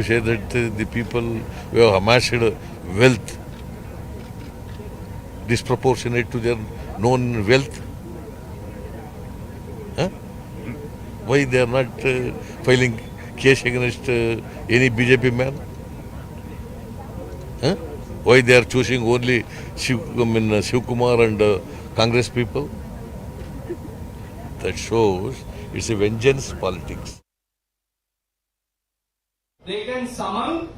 You say that the people who have amassed wealth disproportionate to their known wealth. Huh? Why they are not filing case against any BJP man? Huh? Why they are choosing only Shiv Kumar and Congress people? That shows it's a vengeance politics. They can summon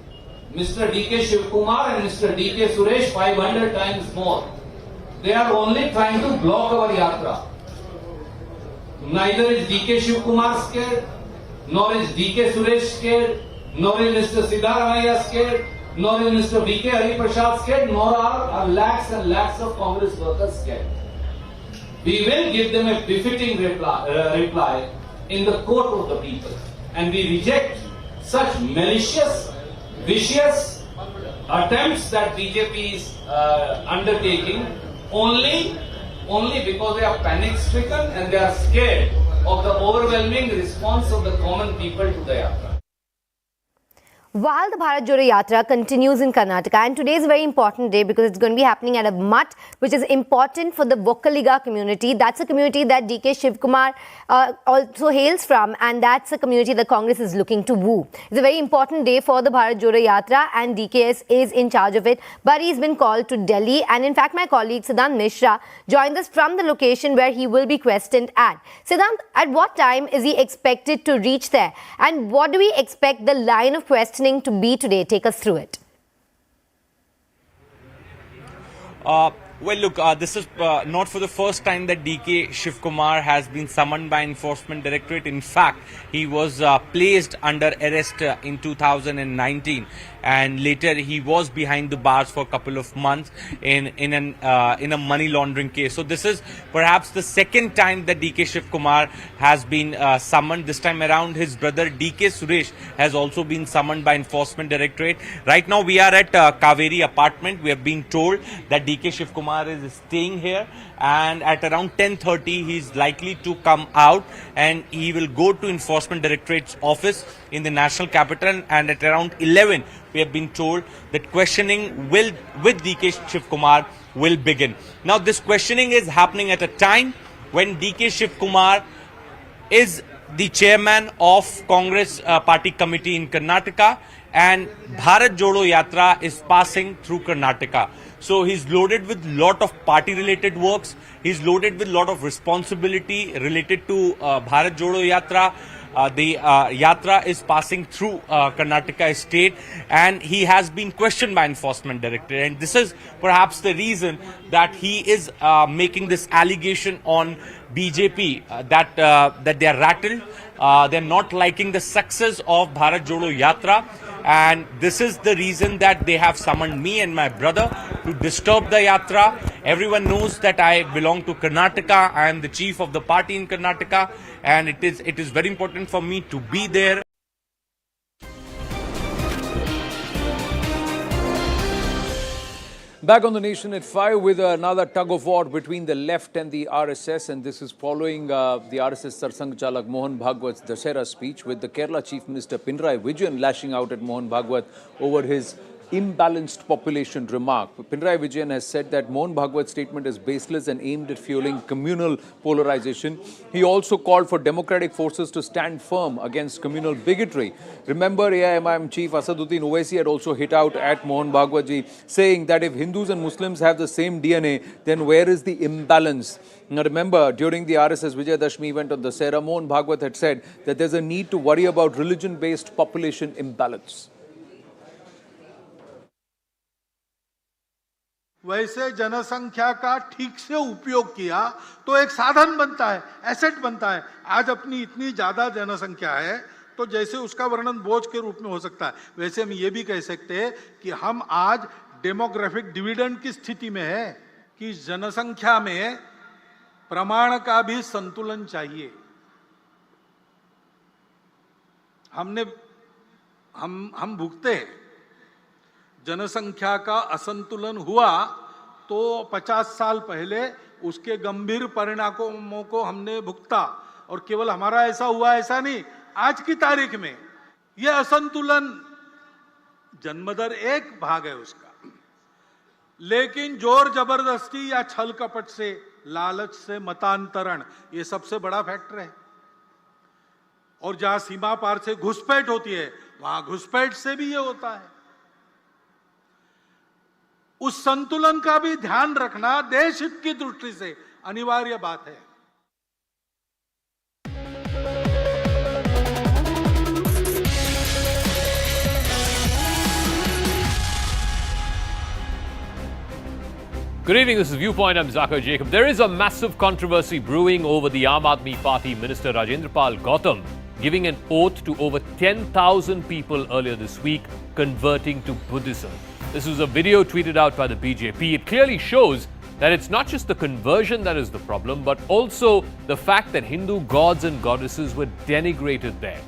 Mr. D.K. Shivkumar and Mr. D.K. Suresh 500 times more. They are only trying to block our yatra. Neither is D.K. Shivkumar scared, nor is D.K. Suresh scared, nor is Mr. Siddharamaiah scared, nor is Mr. V.K. Hariprasad scared, nor are lakhs and lakhs of Congress workers scared. We will give them a befitting reply in the court of the people. And we reject such malicious, vicious attempts that BJP is undertaking only because they are panic stricken and they are scared of the overwhelming response of the common people to the yatra. While the Bharat Jodo Yatra continues in Karnataka, and today is a very important day because it's going to be happening at a mutt which is important for the Vokkaliga community. That's a community that D.K. Shivkumar also hails from, and that's a community that Congress is looking to woo. It's a very important day for the Bharat Jodo Yatra, and DKS is in charge of it. But he's been called to Delhi, and in fact, my colleague Siddhant Mishra joined us from the location where he will be questioned at. Siddhant, at what time is he expected to reach there, and what do we expect the line of questioning to be today? Take us through it. Well, look, this is not for the first time that D.K. Shivkumar has been summoned by Enforcement Directorate. In fact, he was placed under arrest in 2019, and later he was behind the bars for a couple of months in a money laundering case. So this is perhaps the second time that D.K. Shivkumar has been summoned. This time around, his brother D.K. Suresh has also been summoned by Enforcement Directorate. Right now, we are at Kaveri apartment. We have been told that D.K. Shivkumar is staying here, and at around 10:30 he is likely to come out, and he will go to Enforcement Directorate's office in the national capital, and at around 11 we have been told that questioning with D.K. Shivkumar will begin. Now this questioning is happening at a time when D.K. Shivkumar is the chairman of Congress party committee in Karnataka, and Bharat Jodo Yatra is passing through Karnataka. So he's loaded with lot of party related works. He's loaded with lot of responsibility related to Bharat Jodo Yatra. The Yatra is passing through Karnataka state, and he has been questioned by Enforcement Directorate. And this is perhaps the reason that he is making this allegation on BJP that they are rattled. They're not liking the success of Bharat Jodo Yatra. And this is the reason that they have summoned me and my brother to disturb the yatra. Everyone knows that I belong to Karnataka. I am the chief of the party in Karnataka, and it is very important for me to be there. Back on the Nation at 5 with another tug-of-war between the left and the RSS, and this is following the RSS Sarsang Chalak Mohan Bhagwat's Dussehra speech, with the Kerala Chief Minister Pinarayi Vijayan lashing out at Mohan Bhagwat over his imbalanced population remark. Pinarayi Vijayan has said that Mohan Bhagwat's statement is baseless and aimed at fueling communal polarization. He also called for democratic forces to stand firm against communal bigotry. Remember, AIMIM Chief Asaduddin Owaisi had also hit out at Mohan Bhagwatji, saying that if Hindus and Muslims have the same DNA, then where is the imbalance? Now remember, during the RSS Vijayadashmi event on Dussehra, Mohan Bhagwat had said that there's a need to worry about religion-based population imbalance. वैसे जनसंख्या का ठीक से उपयोग किया तो एक साधन बनता है, एसेट बनता है। आज अपनी इतनी ज्यादा जनसंख्या है तो जैसे उसका वर्णन बोझ के रूप में हो सकता है, वैसे हम ये भी कह सकते हैं कि हम आज डेमोग्राफिक डिविडेंड की स्थिति में है कि जनसंख्या में प्रमाण का भी संतुलन चाहिए। हम भुगते हैं, जनसंख्या का असंतुलन हुआ तो 50 साल पहले उसके गंभीर परिणामों को हमने भुगता, और केवल हमारा ऐसा हुआ ऐसा नहीं, आज की तारीख में यह असंतुलन जन्मदर एक भाग है उसका, लेकिन जोर जबरदस्ती या छल कपट से, लालच से मतांतरण, ये सबसे बड़ा फैक्टर है। और जहां सीमा पार से घुसपैठ होती है, वहां घुसपैठ से भी ये होता है। उस संतुलन का भी ध्यान रखना देश हित की दृष्टि से अनिवार्य बात है। Good evening, this is Viewpoint. I'm Zakir Jacob. There is a massive controversy brewing over the Aam Aadmi Party Minister Rajendrapal Gautam giving an oath to over 10,000 people earlier this week converting to Buddhism. This was a video tweeted out by the BJP. It clearly shows that it's not just the conversion that is the problem, but also the fact that Hindu gods and goddesses were denigrated there.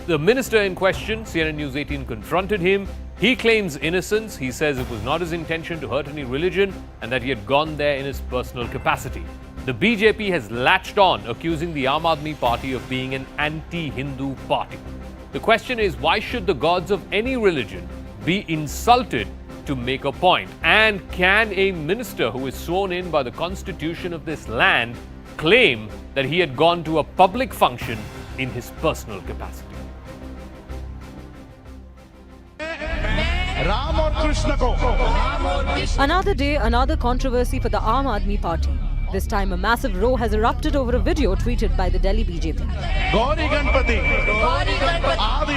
The minister in question, CNN News 18, confronted him. He claims innocence. He says it was not his intention to hurt any religion and that he had gone there in his personal capacity. The BJP has latched on, accusing the Aam Aadmi Party of being an anti-Hindu party. The question is, why should the gods of any religion be insulted to make a point? And can a minister who is sworn in by the constitution of this land claim that he had gone to a public function in his personal capacity? Another day, another controversy for the Aam Aadmi Party. This time, a massive row has erupted over a video tweeted by the Delhi BJP. Gauri Ganpati आदि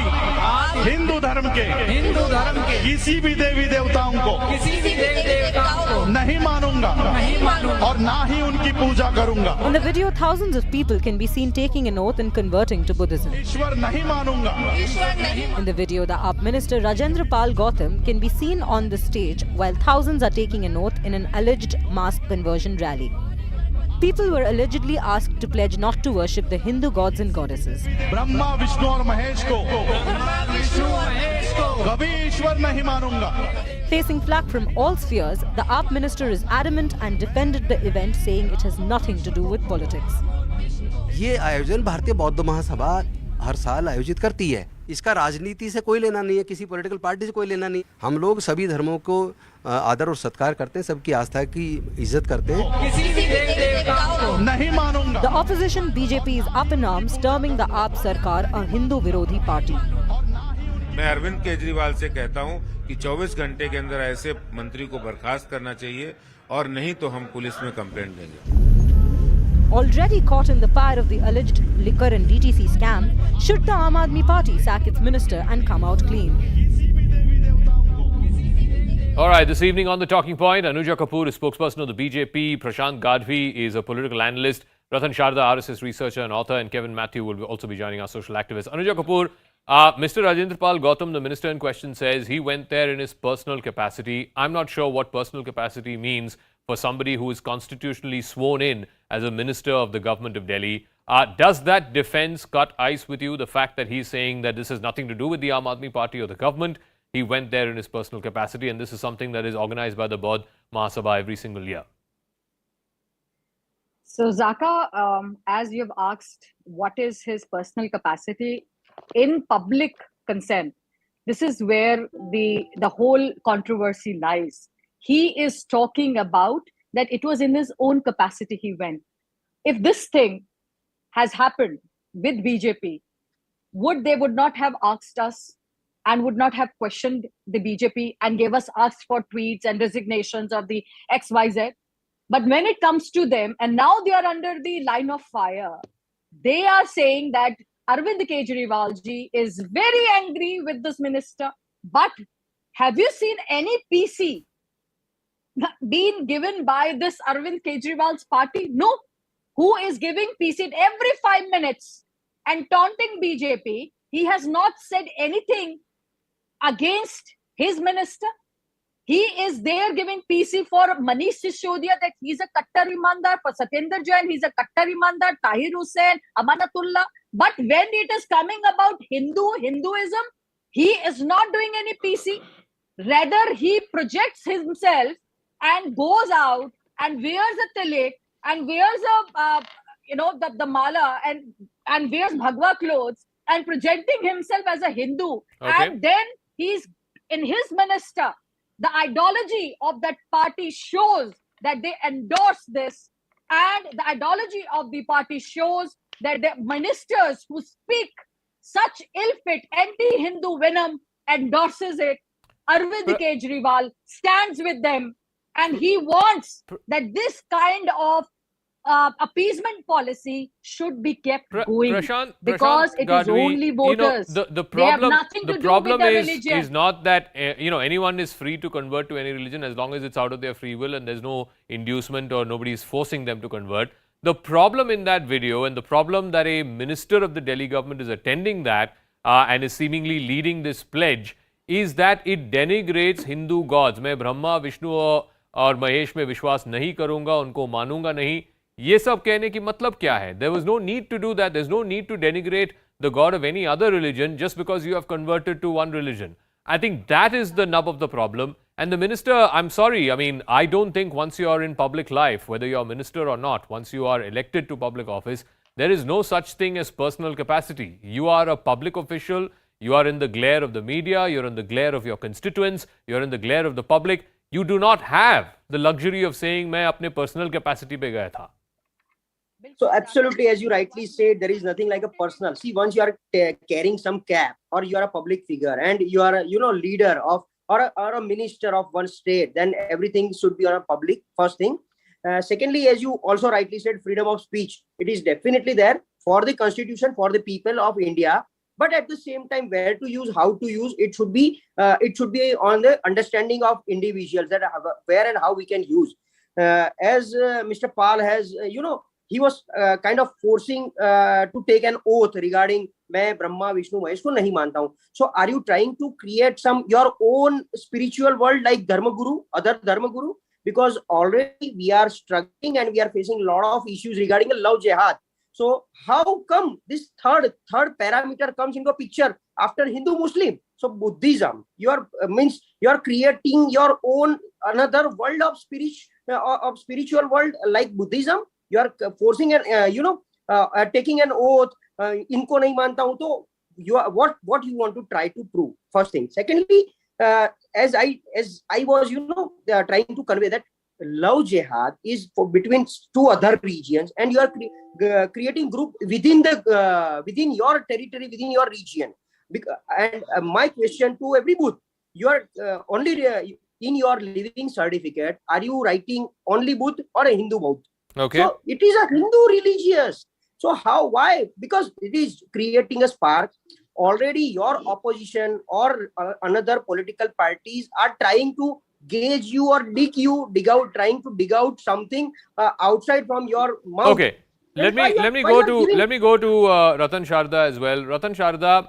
हिंदू धर्म के किसी भी देवी देवताओं को नहीं मानूंगा और ना ही उनकी पूजा करूंगा. In the video, thousands of people can be seen taking an oath and converting to Buddhism. ईश्वर नहीं मानूंगा. In the video, the AAP minister Rajendrapal Gautam can be seen on the stage while thousands are taking an oath in an alleged mass conversion rally. People were allegedly asked to pledge not to worship the Hindu gods and goddesses. Brahma Vishnu और महेश को कभी ईश्वर नहीं मानूंगा. Facing flack from all spheres, the AAP minister is adamant and defended the event, saying it has nothing to do with politics. ये आयोजन भारतीय बौद्ध महासभा हर साल आयोजित करती है. इसका राजनीति से कोई लेना नहीं है, किसी पॉलिटिकल पार्टी से कोई लेना नहीं. हम लोग सभी धर्मों को आदर और सत्कार करते हैं, सबकी आस्था की इज्जत करते हैं. नहीं मानूंगा. The opposition BJP is up in arms, terming the AAP Sarkar a Hindu Virodhi party. मैं अरविंद केजरीवाल से कहता हूं कि 24 घंटे के अंदर ऐसे मंत्री को बर्खास्त करना चाहिए और नहीं तो हम पुलिस में कंप्लेंट देंगे. Already caught in the fire of the alleged liquor and DTC scam, should the Aam Aadmi Party sack its minister and come out clean? All right, this evening on The Talking Point, Anuja Kapoor is spokesperson of the BJP, Prashant Gadhvi is a political analyst, Ratan Sharda, RSS researcher and author, and Kevin Matthew will also be joining our social activist. Anuja Kapoor, Mr. Rajendrapal Gautam, the minister in question, says he went there in his personal capacity. I'm not sure what personal capacity means for somebody who is constitutionally sworn in as a minister of the government of Delhi. Does that defense cut ice with you, the fact that he's saying that this has nothing to do with the Aam Aadmi Party or the government? He went there in his personal capacity, and this is something that is organized by the Bodh Mahasabha every single year. So, Zaka, as you've asked, what is his personal capacity in public consent? This is where the whole controversy lies. He is talking about that it was in his own capacity he went. If this thing has happened with BJP, they would not have asked us and would not have questioned the BJP and gave us asked for tweets and resignations of the XYZ. But when it comes to them, and now they are under the line of fire, they are saying that Arvind Kejriwal ji is very angry with this minister. But have you seen any PC being given by this Arvind Kejriwal's party? No. Who is giving PC every 5 minutes and taunting BJP? He has not said anything against his minister. He is there giving PC for Manish Sisodia, that he's a Kattar Imandar, for Satyendra Jain, he's a Kattar Imandar, Tahir Hussain, Amanatullah. But when it is coming about Hinduism, he is not doing any PC. Rather, he projects himself and goes out and wears a tilak and wears the mala and wears Bhagwa clothes and projecting himself as a Hindu. Okay. And then he's in his minister, the ideology of that party shows that they endorse this, and the ideology of the party shows that the ministers who speak such ill-fit anti-Hindu venom endorses it. Arvind Kejriwal stands with them, and he wants that this kind of appeasement policy should be kept going, because it is only voters. The They have problem, nothing to the do problem with the is religion. not that anyone is free to convert to any religion as long as it's out of their free will and there's no inducement or nobody is forcing them to convert. The problem in that video, and the problem that a minister of the Delhi government is attending that and is seemingly leading this pledge, is that it denigrates Hindu gods. मैं ब्रह्मा, विष्णु और महेश में विश्वास नहीं करूंगा, उनको मानूंगा नहीं. ये सब कहने की मतलब क्या है? There was no need to do that. There's no need to denigrate the god of any other religion just because you have converted to one religion. I think that is the nub of the problem. And the minister, I'm sorry, I mean, I don't think once you are in public life, whether you're a minister or not, once you are elected to public office, there is no such thing as personal capacity. You are a public official. You are in the glare of the media. You're in the glare of your constituents. You're in the glare of the public. You do not have the luxury of saying, मैं अपने personal capacity पे गया था. So absolutely, as you rightly said, there is nothing like a personal. See, once you are carrying some cap, or you are a public figure, and you are a leader of or a minister of one state, then everything should be on a public. First thing. Secondly, as you also rightly said, freedom of speech. It is definitely there for the constitution, for the people of India. But at the same time, where to use, how to use, it should be on the understanding of individuals, that where and how we can use. As Mr. Pal has, he was kind of forcing to take an oath regarding मैं ब्रह्मा विष्णु महेश को नहीं मानता हूँ. So are you trying to create your own spiritual world like other dharma guru? Because already we are struggling and we are facing a lot of issues regarding a love jihad. So how come this third parameter comes into a picture after Hindu Muslim? So Buddhism, you are creating your own another world of spiritual world like Buddhism. You are forcing taking an oath. इनको नहीं मानता हूं, तो you are what you want to try to prove. First thing. Secondly, as I was trying to convey that love jihad is between two other regions, and you are creating group within your territory, within your region. And my question to every booth: you are only in your living certificate, are you writing only Buddh or a Hindu booth? Okay. So it is a Hindu religious. So why? Because it is creating a spark. Already your opposition or another political parties are trying to gauge you or trying to dig out something outside from your mouth. Okay. Let me go to Ratan Sharda as well. Ratan Sharda,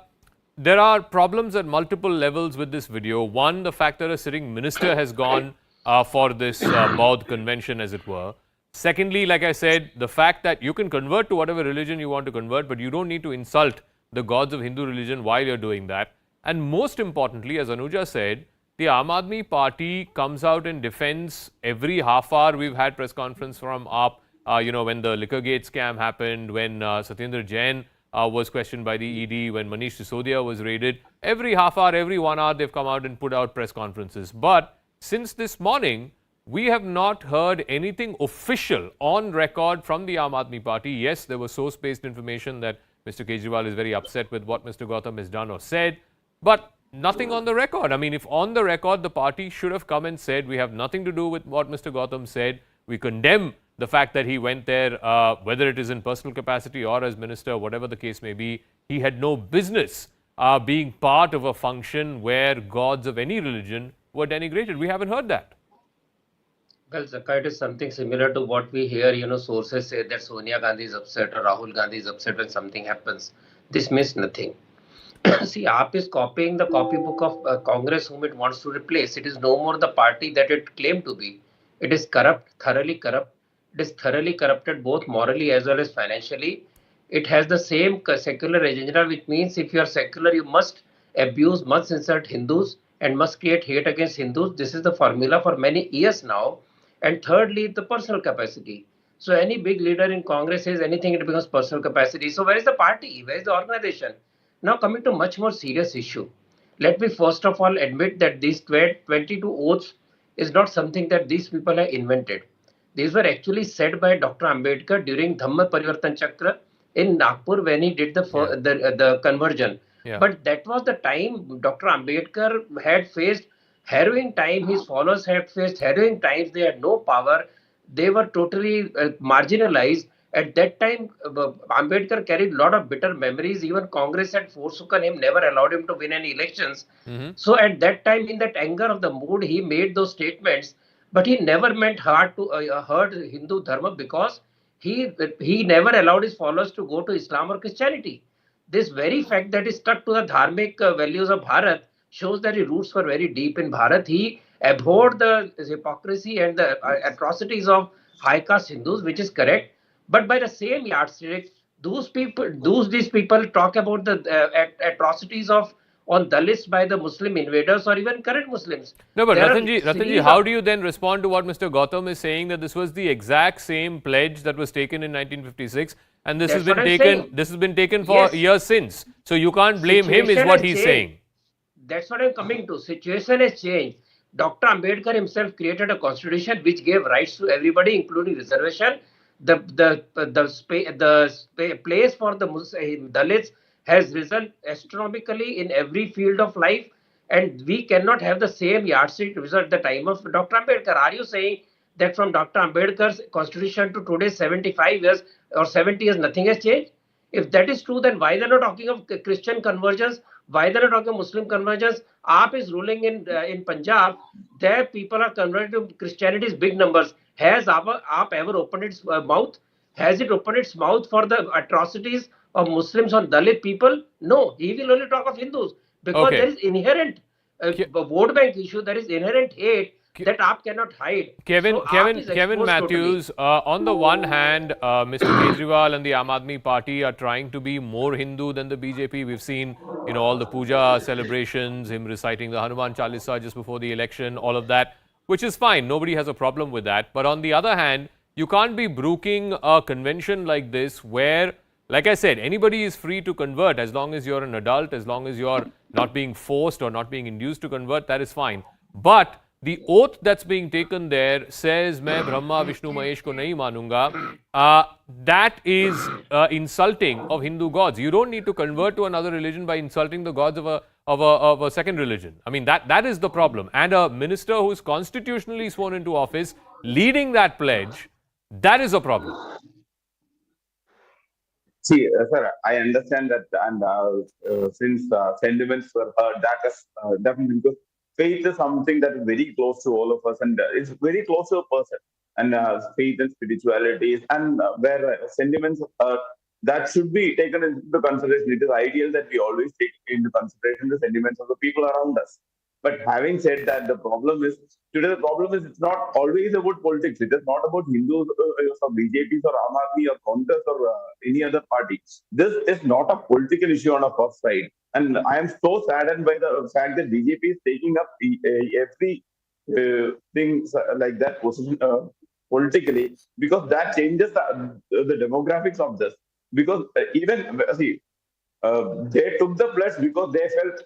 there are problems at multiple levels with this video. One, the fact that a sitting minister has gone for this Maud convention, as it were. Secondly, like I said, the fact that you can convert to whatever religion you want to convert, but you don't need to insult the gods of Hindu religion while you're doing that. And most importantly, as Anuja said, the Aam Aadmi Party comes out and defends every half hour. We've had press conference from AAP, when the Liquorgate scam happened, when Satyendra Jain was questioned by the ED, when Manish Sisodia was raided. Every half hour, every 1 hour, they've come out and put out press conferences. But since this morning, we have not heard anything official on record from the Aam Aadmi Party. Yes, there was source-based information that Mr. Kejriwal is very upset with what Mr. Gautam has done or said, but nothing on the record. I mean, if on the record, the party should have come and said, we have nothing to do with what Mr. Gautam said. We condemn the fact that he went there, whether it is in personal capacity or as minister, whatever the case may be. He had no business being part of a function where gods of any religion were denigrated. We haven't heard that. Well, Zaka, it is something similar to what we hear, sources say that Sonia Gandhi is upset or Rahul Gandhi is upset when something happens. This means nothing. See, AAP is copying the copybook of Congress whom it wants to replace. It is no more the party that it claimed to be. It is corrupt, thoroughly corrupt. It is thoroughly corrupted both morally as well as financially. It has the same secular agenda, which means if you are secular, you must abuse, must insult Hindus and must create hate against Hindus. This is the formula for many years now. And thirdly, the personal capacity. So any big leader in Congress says anything, it becomes personal capacity. So where is the party? Where is the organization? Now coming to much more serious issue. Let me first of all admit that these 22 oaths is not something that these people have invented. These were actually said by Dr. Ambedkar during Dhamma Parivartan Chakra in Nagpur when he did the conversion. Yeah. But that was the time Dr. Ambedkar had faced harrowing time. His followers had faced harrowing times. They had no power. They were totally marginalized. At that time, Ambedkar carried a lot of bitter memories. Even Congress had forsaken him, never allowed him to win any elections. So at that time, in that anger of the mood, he made those statements. But he never meant hurt Hindu Dharma, because he never allowed his followers to go to Islam or Christianity. This very fact that he stuck to the dharmic values of Bharat shows that his roots were very deep in Bharat. He abhorred the hypocrisy and the atrocities of high caste Hindus, which is correct. But by the same yardstick, these people talk about the atrocities of on Dalits by the Muslim invaders or even current Muslims. No, but There are Ratanji, series how of- do you then respond to what Mr. Gautam is saying, that this was the exact same pledge that was taken in 1956, and this That's has been what I'm taken. saying. This has been taken for Yes. years since. So you can't blame him, is Situation what has he's changed. saying. That's what I'm coming to. Situation has changed. Dr. Ambedkar himself created a constitution which gave rights to everybody, including reservation. The place for the Dalits has risen astronomically in every field of life, and we cannot have the same yardstick at the time of Dr. Ambedkar. Are you saying that from Dr. Ambedkar's constitution to today's 75 years or 70 years, nothing has changed? If that is true, then why they're not talking of Christian conversions? Why they're not talking of Muslim conversions? AAP is ruling in Punjab. There people are converted to Christianity's big numbers. Has AAP ever opened its mouth? Has it opened its mouth for the atrocities of Muslims on Dalit people? No, he will only talk of Hindus, because Okay. there is inherent vote bank issue. There is inherent hate that AAP cannot hide. Kevin, So AAP Kevin, is Kevin exposed Matthews, on the one hand, Mr. Kejriwal and the Aam Aadmi Party are trying to be more Hindu than the BJP. We've seen, all the puja celebrations, him reciting the Hanuman Chalisa just before the election, all of that, which is fine. Nobody has a problem with that. But on the other hand, you can't be brooking a convention like this where, like I said, anybody is free to convert as long as you're an adult, as long as you're not being forced or not being induced to convert, that is fine. But the oath that's being taken there says, "Main Brahma Vishnu Mahesh ko nahi manunga." That is insulting of Hindu gods. You don't need to convert to another religion by insulting the gods of a second religion. I mean, that is the problem. And a minister who is constitutionally sworn into office leading that pledge, that is a problem. See, sir, I understand that, and since sentiments were heard, that is definitely because faith is something that is very close to all of us, and it's very close to a person. And faith and spirituality, and where sentiments are heard, that should be taken into consideration. It is ideal that we always take into consideration the sentiments of the people around us. But having said that, the problem is it's not always about politics. It is not about Hindus or BJPs or Aam Aadmi or Congress or any other party. This is not a political issue on a first side. And I am so saddened by the fact that BJP is taking up every thing like that position politically, because that changes the demographics of this. Because they took the pledge because they felt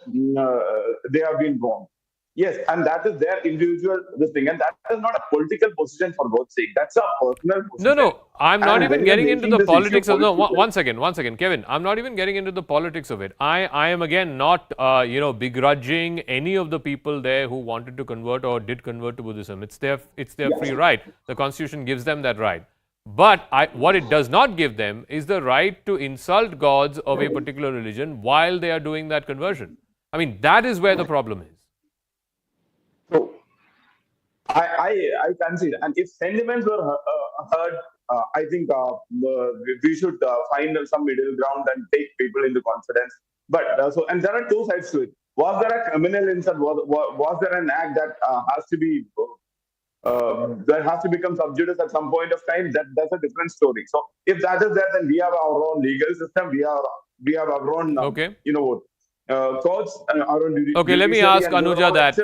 they have been wrong. Yes, and that is their individual thing, and that is not a political position, for God's sake. That's a personal position. No, I'm not even getting into the politics of no. One second, Kevin. I'm not even getting into the politics of it. I am again not begrudging any of the people there who wanted to convert or did convert to Buddhism. It's their free right. The Constitution gives them that right. But what it does not give them is the right to insult gods of a particular religion while they are doing that conversion. I mean, that is where the problem is. So, I can see that. And if sentiments were heard, I think we should find some middle ground and take people into confidence. But and there are two sides to it. Was there a criminal insult? Was there an act that has to be that has to become sub judice at some point of time? That's a different story. So if that is there, then we have our own legal system. We have our own courts. Okay, let me ask Anuja that.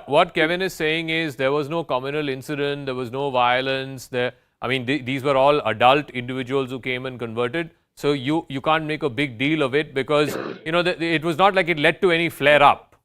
What Kevin is saying is there was no communal incident, there was no violence. These were all adult individuals who came and converted. So you can't make a big deal of it because it was not like it led to any flare up.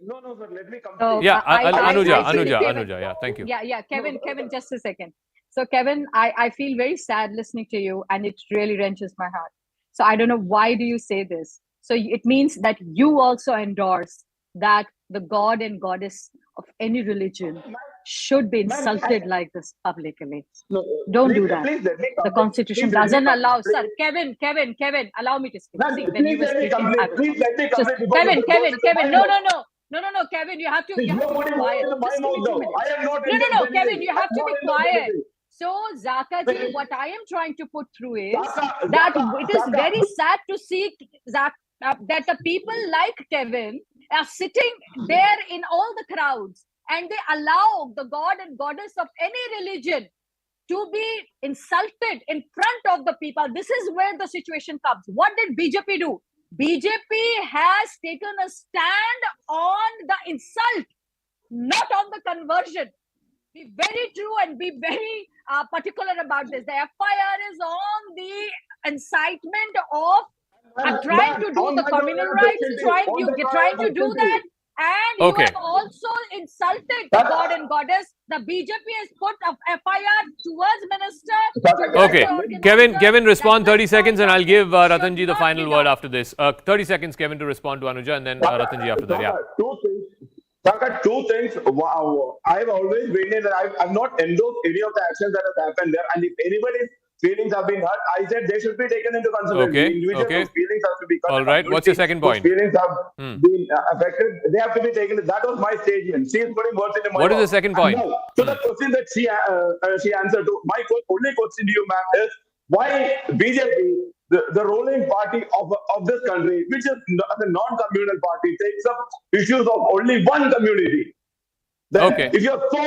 No, no, sir. Let me So, complete. Yeah, Anuja, Kevin, yeah, thank you. Yeah, Kevin, just a second. So, Kevin, I feel very sad listening to you, and it really wrenches my heart. So, I don't know, why do you say this? So, it means that you also endorse that the god and goddess of any religion should be insulted like this publicly. No, Don't do that. please let me The complete. Constitution Please let me doesn't allow. complete. Sir, Kevin, allow me to speak. Ma'am, See, when you please were let me speaking, complete. I was Please not. let me Just complete before you go into Kevin, my mouth. no, Kevin, you have to Please, be you're putting quiet. words in my Just give me mouth 2 now. minutes. I am not No, indulged Kevin, anything. you have I'm to not be indulged quiet. anything. So, Zakaji, what I am trying to put through is Zaka, that Zaka, it is Zaka. very sad to see that the people like Kevin are sitting there in all the crowds, and they allow the god and goddess of any religion to be insulted in front of the people. This is where the situation comes. What did BJP do? BJP has taken a stand on the insult, not on the conversion. Be very true and be very particular about this. The FIR is on the incitement of trying to do the communal rights, trying to do that. And you Okay. have also insulted the god and goddess. The BJP has put a FIR towards minister. Towards Okay, the organizer. Kevin, respond That 30 this seconds, and kind I'll of give thing should Ratanji the not final be word done. after this. 30 seconds, Kevin, to respond to Anuja, and then Ratanji after that. Yeah. Two things. Saka, two things. Wow. I've always maintained that I've not endorsed any of the actions that have happened there. And if anybody's feelings have been hurt, I said they should be taken into consideration. Okay, Individuals okay. whose feelings have to be cut. All right. What's your second point? Whose feelings have been affected, they have to be taken. That was my statement. She is putting words into my What is mouth. the second point? And now, so the question that she answered to, my only question to you, ma'am, is why BJP, the ruling party of this country, which is the non-communal party, takes up issues of only one community. Then Okay. if you're so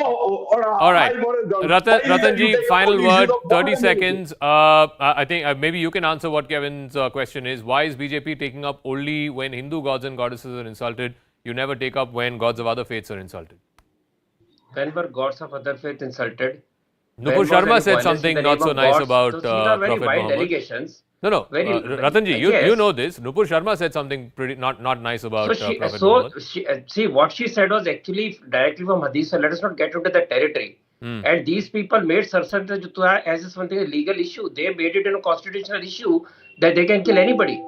All right. Ratanji, final word, 30 seconds. I think maybe you can answer what Kevin's question is. Why is BJP taking up only when Hindu gods and goddesses are insulted? You never take up when gods of other faiths are insulted. When were gods of other faith insulted? Nupur Sharma said something not so nice about These are very Prophet wild Muhammad. allegations. No. Very, Ratanji, yes. you know this. Nupur Sharma said something pretty not nice about Prophet Muhammad. See, what she said was actually directly from Hadith. So let us not get into that territory. And these people made Sarsar as something a legal issue. They made it in a constitutional issue that they can kill anybody.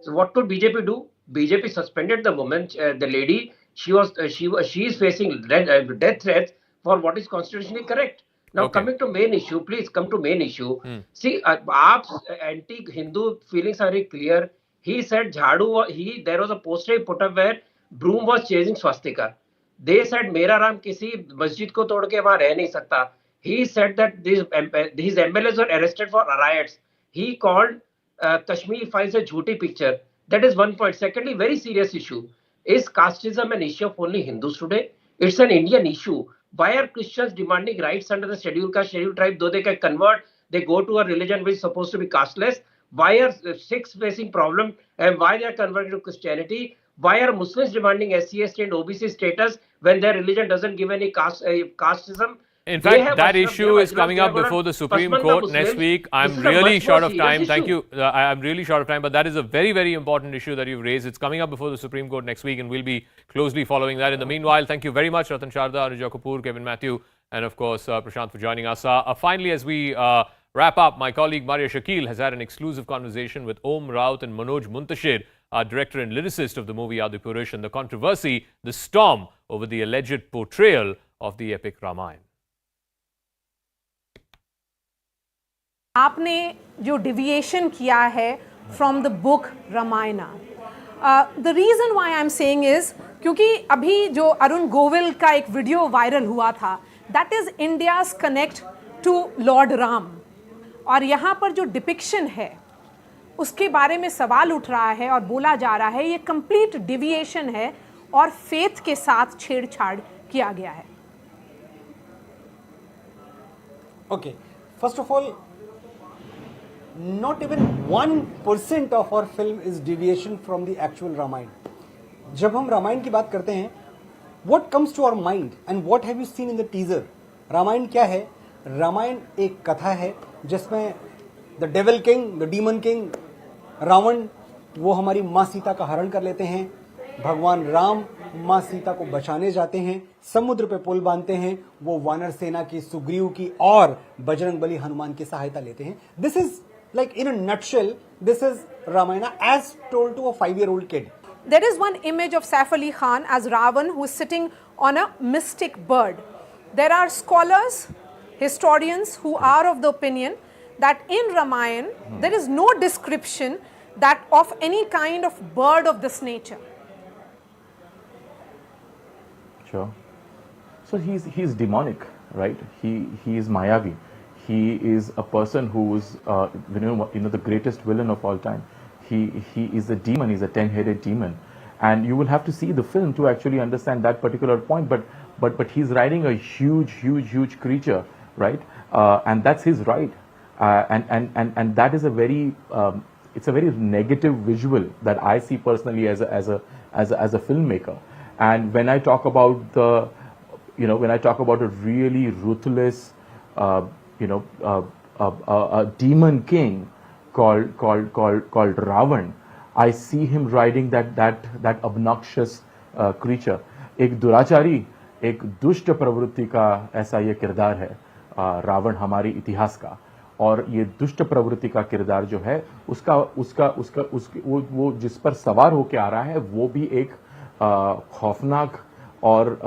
So what could BJP do? BJP suspended the woman, the lady. She is facing death threats for what is constitutionally correct. Now coming to main issue, please come to main issue. See, AAP's anti-Hindu feelings are very clear. He said Jhadu. There was a poster he put up where broom was chasing swastika. They said Mera Ram kisi masjid ko tod ke wahan reh nahi sakta. He said that his MLAs were arrested for riots. He called Kashmir Files a jhooty picture. That is one point. Secondly, very serious issue. Is casteism an issue of only Hindus today? It's an Indian issue. Why are Christians demanding rights under the scheduled caste, scheduled tribe? Though they can convert, they go to a religion which is supposed to be casteless. Why are Sikhs facing problem and why they are converting to Christianity? Why are Muslims demanding SC, ST and OBC status when their religion doesn't give any casteism? In fact, that issue is coming up before the Supreme Court next week. I'm really short of time. Thank you. I'm really short of time, but that is a very, very important issue that you've raised. It's coming up before the Supreme Court next week, and we'll be closely following that. In the meanwhile, thank you very much, Ratan Sharda, Anuja Kapoor, Kevin Matthew, and of course, Prashant for joining us. Finally, as we wrap up, my colleague Maria Shakil has had an exclusive conversation with Om Raut and Manoj Muntashir, director and lyricist of the movie Adipurush, and the controversy, the storm over the alleged portrayal of the epic Ramayana. आपने जो deviation किया है from the book Ramayana, the reason why I am saying is क्योंकि अभी जो अरुण गोविल का एक video viral हुआ था, that is India's connect to lord Ram, और यहाँ पर जो डिपिक्शन है उसके बारे में सवाल उठ रहा है और बोला जा रहा है ये कंप्लीट डिविएशन है और फेथ के साथ छेड़छाड़ किया गया है. Okay, first of all, not even 1% of our film is deviation from the actual Ramayana. जब हम रामायण की बात करते हैं, what comes to our mind and what have you seen in the teaser? Ramayan क्या है? रामायण एक कथा है जिसमें the devil king, the demon king, Ravan वो हमारी माँ सीता का हरण कर लेते हैं. भगवान राम माँ सीता को बचाने जाते हैं, समुद्र पे पुल बांधते हैं, वो वानर सेना की, सुग्रीव की और बजरंगबली हनुमान की सहायता लेते हैं. This is like in a nutshell, this is Ramayan as told to a 5-year-old kid. There is one image of Saif Ali Khan as Ravan who is sitting on a mystic bird. There are scholars, historians who are of the opinion that in Ramayana there is no description that of any kind of bird of this nature. Sure. So he's demonic, right? He is Mayavi. He is a person who is the greatest villain of all time. He is a demon. He's a 10-headed demon, and you will have to see the film to actually understand that particular point. But he's riding a huge creature, right? And that's his right. And that is a very it's a very negative visual that I see personally as a filmmaker. And when I talk about when I talk about a really ruthless a demon king called Ravan, I see him riding that obnoxious creature. एक दुराचारी, एक दुष्ट प्रवृत्ति का ऐसा ये किरदार है रावण हमारी इतिहास का. और ये दुष्ट प्रवृत्ति का किरदार जो है वो जिस पर सवार होके आ रहा है वो भी एक खौफनाक और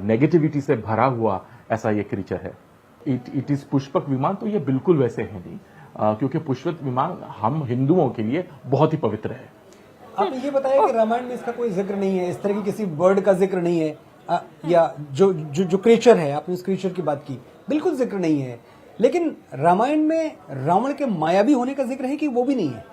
नेगेटिविटी से भरा हुआ ऐसा ये क्रीचर है. इट इज पुष्पक विमान, तो ये बिल्कुल वैसे है नहीं, क्योंकि पुष्पक विमान हम हिंदुओं के लिए बहुत ही पवित्र है. आप ये बताइए कि रामायण में इसका कोई जिक्र नहीं है, इस तरह की किसी बर्ड का जिक्र नहीं है, या जो क्रीचर है, आपने उस क्रीचर की बात की, बिल्कुल जिक्र नहीं है. लेकिन रामायण में रावण के मायावी होने का जिक्र है कि वो भी नहीं है.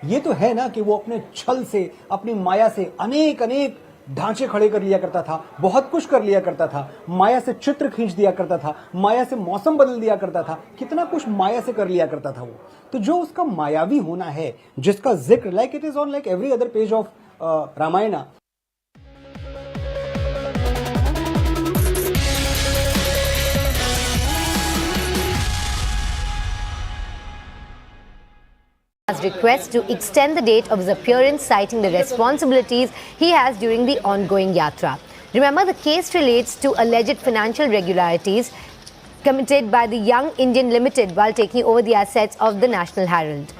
ये तो है ना कि वो अपने छल से, अपनी माया से अनेक ढांचे खड़े कर लिया करता था, बहुत कुछ कर लिया करता था, माया से चित्र खींच दिया करता था, माया से मौसम बदल दिया करता था, कितना कुछ माया से कर लिया करता था वो. तो जो उसका मायावी होना है, जिसका जिक्र like it is on like every other page of Ramayan. Request to extend the date of his appearance, citing the responsibilities he has during the ongoing yatra. Remember, the case relates to alleged financial irregularities committed by the Young Indian Limited while taking over the assets of the National Herald.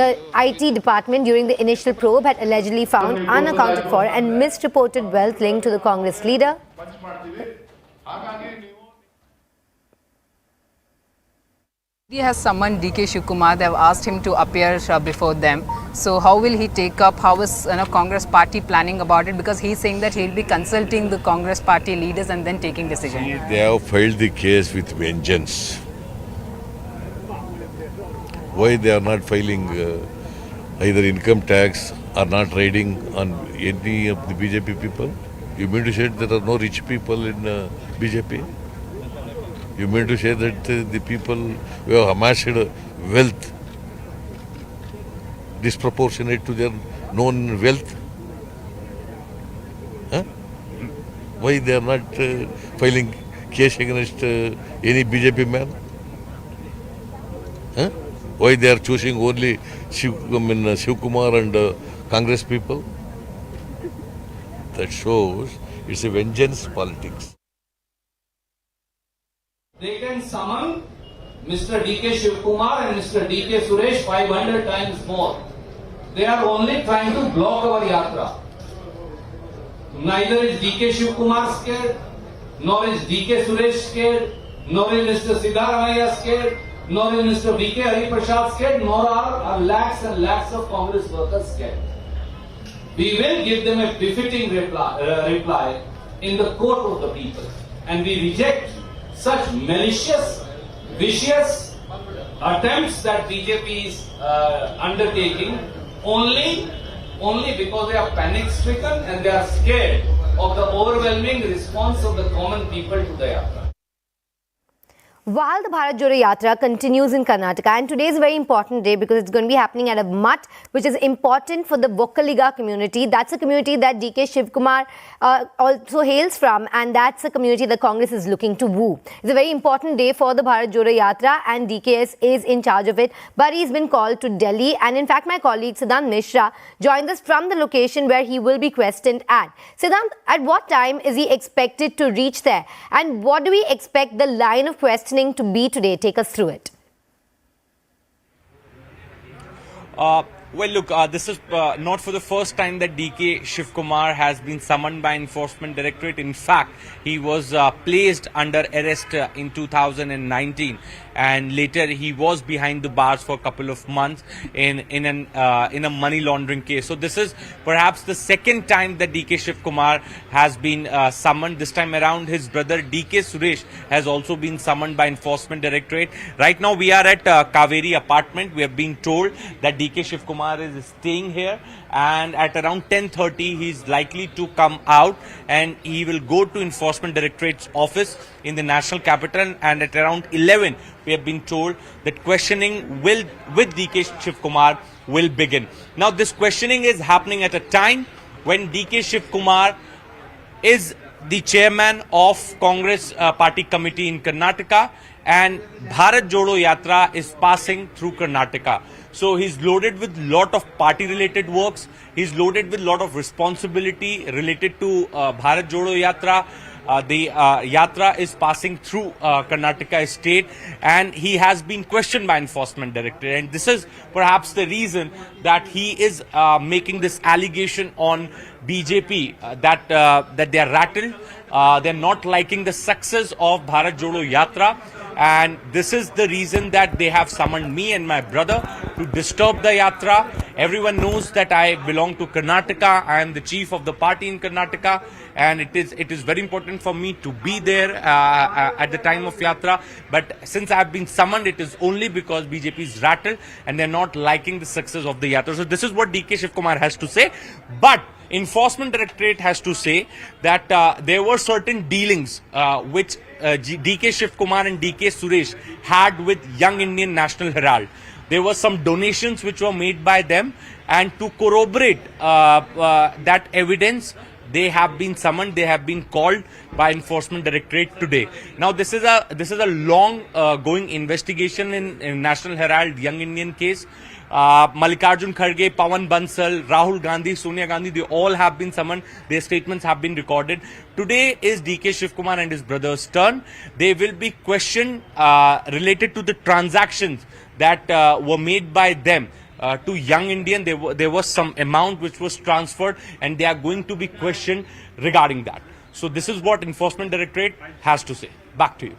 The IT department during the initial probe had allegedly found unaccounted for and misreported wealth linked to the Congress leader. He has summoned DK Shivkumar. They have asked him to appear before them. So how will he take up? How is Congress party planning about it? Because he's saying that he'll be consulting the Congress party leaders and then taking decision. They have filed the case with vengeance. Why they are not filing either income tax or not raiding on any of the BJP people? You mean to say there are no rich people in BJP? You mean to say that the people who have amassed wealth disproportionate to their known wealth? Huh? Why they are not filing case against any BJP man? Huh? Why they are choosing only Shiv Kumar and Congress people? That shows it's a vengeance politics. They can summon Mr. DK Shivkumar and Mr. DK Suresh 500 times more. They are only trying to block our yatra. Neither is DK Shivkumar scared, nor is DK Suresh scared, nor is Mr. Siddharamaiah scared, nor is Mr. VK Hariprasad scared, nor are lakhs and lakhs of Congress workers scared. We will give them a befitting reply in the court of the people, and we reject such malicious, vicious attempts that BJP is undertaking only because they are panic-stricken and they are scared of the overwhelming response of the common people to the yatra. While the Bharat Jodo Yatra continues in Karnataka, and today is a very important day because it's going to be happening at a mutt, which is important for the Vokkaliga community. That's a community that DK Shivkumar also hails from, and that's a community that Congress is looking to woo. It's a very important day for the Bharat Jodo Yatra, and DKS is in charge of it. But he's been called to Delhi, and in fact, my colleague Siddhant Mishra joined us from the location where he will be questioned at. Siddhant, at what time is he expected to reach there, and what do we expect the line of questioning to be today? Take us through it. Well, look, this is not for the first time that DK Shivkumar has been summoned by Enforcement Directorate. In fact, he was placed under arrest in 2019, and later he was behind the bars for a couple of months in a money laundering case. So this is perhaps the second time that DK Shivkumar has been summoned. This time around, his brother DK Suresh has also been summoned by Enforcement Directorate. Right now, we are at Kaveri apartment. We have been told that DK Shivkumar is staying here, and at around 10:30 he is likely to come out, and he will go to Enforcement Directorate's office in the national capital, and at around 11 we have been told that questioning with DK Shivkumar will begin. Now this questioning is happening at a time when DK Shivkumar is the chairman of Congress party committee in Karnataka, and Bharat Jodo Yatra is passing through Karnataka. So he's loaded with lot of party related works. He's loaded with lot of responsibility related to Bharat Jodo Yatra. The Yatra is passing through Karnataka state, and he has been questioned by Enforcement Directorate. And this is perhaps the reason that he is making this allegation on BJP that they are rattled. They're not liking the success of Bharat Jodo Yatra. And this is the reason that they have summoned me and my brother to disturb the Yatra. Everyone knows that I belong to Karnataka. I am the chief of the party in Karnataka, and it is very important for me to be there at the time of Yatra. But since I have been summoned, it is only because BJP is rattled and they're not liking the success of the Yatra. So this is what DK Shivkumar has to say. But Enforcement Directorate has to say that there were certain dealings which DK Shivkumar and DK Suresh had with Young Indian National Herald. There were some donations which were made by them, and to corroborate that evidence, they have been summoned. They have been called by Enforcement Directorate today. Now this is a long going investigation in National Herald Young Indian case. Mallikarjun Kharge, Pawan Bansal, Rahul Gandhi, Sonia Gandhi, they all have been summoned. Their statements have been recorded. Today is DK Shivkumar and his brother's turn. They will be questioned related to the transactions that were made by them to Young Indian. There was some amount which was transferred, and they are going to be questioned regarding that. So this is what Enforcement Directorate has to say. Back to you.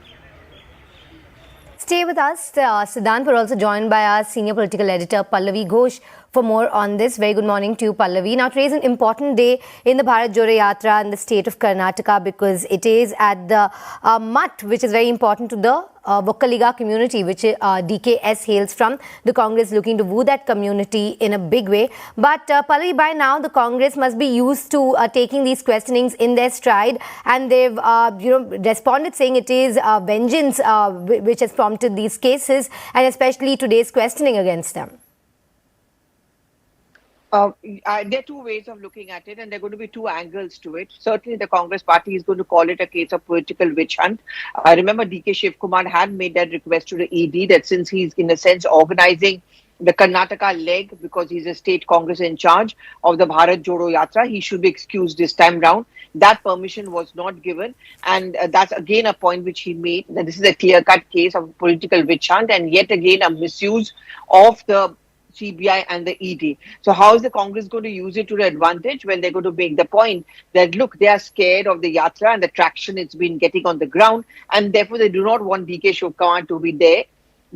Stay with us. Siddhant, we're also joined by our senior political editor, Pallavi Ghosh, for more on this. Very good morning to you, Pallavi. Now, today is an important day in the Bharat Jodo Yatra in the state of Karnataka because it is at the mutt, which is very important to the Vokkaliga community, which DKS hails from. The Congress looking to woo that community in a big way. But Pallavi, by now the Congress must be used to taking these questionings in their stride, and they've responded saying it is vengeance which has prompted these cases, and especially today's questioning against them. There are two ways of looking at it, and there are going to be two angles to it. Certainly, the Congress party is going to call it a case of political witch hunt. I remember DK Shivkumar had made that request to the ED that since he's, in a sense, organizing the Karnataka leg because he's a state Congress in charge of the Bharat Jodo Yatra, he should be excused this time round. That permission was not given, and that's again a point which he made, that this is a clear-cut case of political witch hunt and yet again a misuse of the CBI and the ED. So how is the Congress going to use it to their advantage when they're going to make the point that, look, they are scared of the Yatra and the traction it's been getting on the ground, and therefore they do not want DK Shivkumar to be there.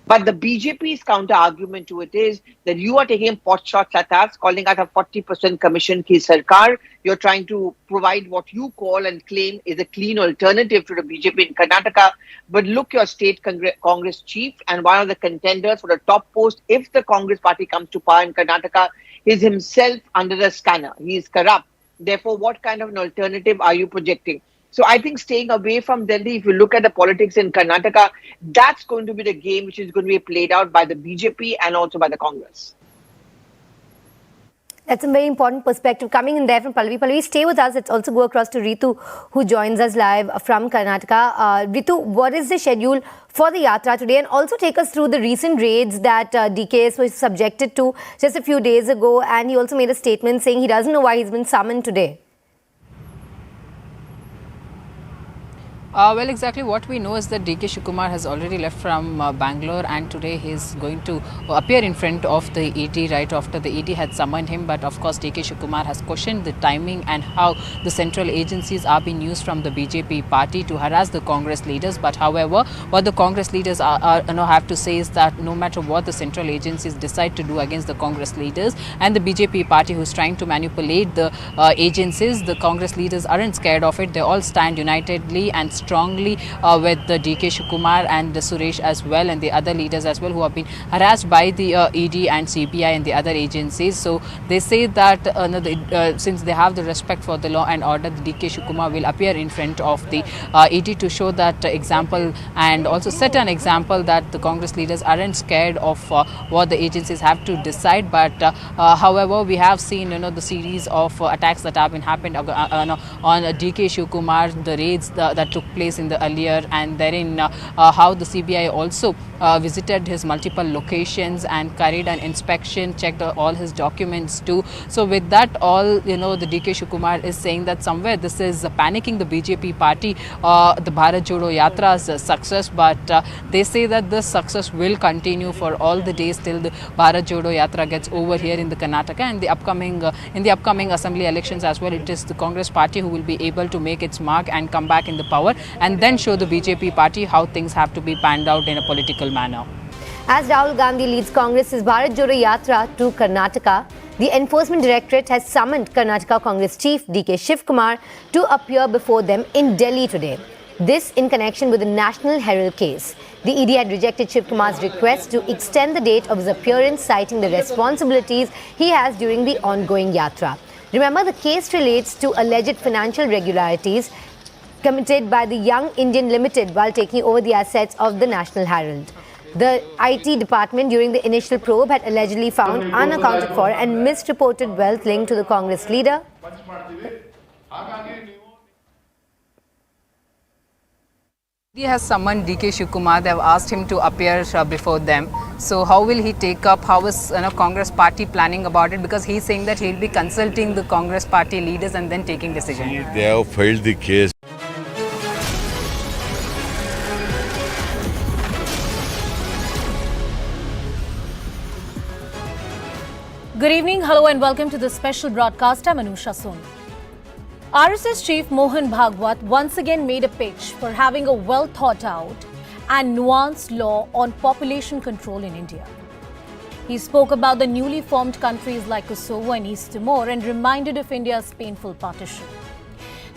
But the BJP's counter argument to it is that you are taking pot shots at us, calling us a 40% commission ki sarkar. You're trying to provide what you call and claim is a clean alternative to the BJP in Karnataka. But look, your state Congress chief and one of the contenders for the top post, if the Congress party comes to power in Karnataka, is himself under the scanner. He is corrupt. Therefore, what kind of an alternative are you projecting? So I think staying away from Delhi, if you look at the politics in Karnataka, that's going to be the game which is going to be played out by the BJP and also by the Congress. That's a very important perspective coming in there from Pallavi. Pallavi, stay with us. Let's also go across to Ritu, who joins us live from Karnataka. Ritu, what is the schedule for the Yatra today? And also take us through the recent raids that DKS was subjected to just a few days ago. And he also made a statement saying he doesn't know why he's been summoned today. Well, exactly what we know is that DK Shivakumar has already left from Bangalore, and today he is going to appear in front of the ED right after the ED had summoned him. But of course, DK Shivakumar has questioned the timing and how the central agencies are being used from the BJP party to harass the Congress leaders. But however, what the Congress leaders have to say is that no matter what the central agencies decide to do against the Congress leaders and the BJP party who is trying to manipulate the agencies, the Congress leaders aren't scared of it. They all stand unitedly and strongly with the DK Shivakumar and the Suresh as well, and the other leaders as well, who have been harassed by the ED and CBI and the other agencies. So they say that since they have the respect for the law and order, the DK Shivakumar will appear in front of the ED to show that example and also set an example that the Congress leaders aren't scared of what the agencies have to decide. But however, we have seen the series of attacks that have been happened on DK Shivakumar, the raids that took place in the earlier, and therein how the CBI also visited his multiple locations and carried an inspection, checked all his documents too. So with that all, the DK Shivakumar is saying that somewhere this is panicking the BJP party, the Bharat Jodo Yatra's success. But they say that this success will continue for all the days till the Bharat Jodo Yatra gets over here in the Karnataka, and in the upcoming assembly elections as well. It is the Congress party who will be able to make its mark and come back in the power, and then show the BJP party how things have to be panned out in a political manner. As Rahul Gandhi leads Congress's Bharat Jodo Yatra to Karnataka, the Enforcement Directorate has summoned Karnataka Congress Chief DK Shivakumar to appear before them in Delhi today. This in connection with the National Herald case. The ED had rejected Shivakumar's request to extend the date of his appearance, citing the responsibilities he has during the ongoing Yatra. Remember, the case relates to alleged financial irregularities committed by the Young Indian Limited while taking over the assets of the National Herald. The IT department during the initial probe had allegedly found unaccounted for and misreported wealth linked to the Congress leader. He has summoned DK Shivakumar. They have asked him to appear before them. So how will he take up? How is Congress party planning about it? Because he's saying that he'll be consulting the Congress party leaders and then taking decision. They have filed the case. Good evening, hello and welcome to this special broadcast. I'm Anusha Soni. RSS Chief Mohan Bhagwat once again made a pitch for having a well thought out and nuanced law on population control in India. He spoke about the newly formed countries like Kosovo and East Timor and reminded of India's painful partition.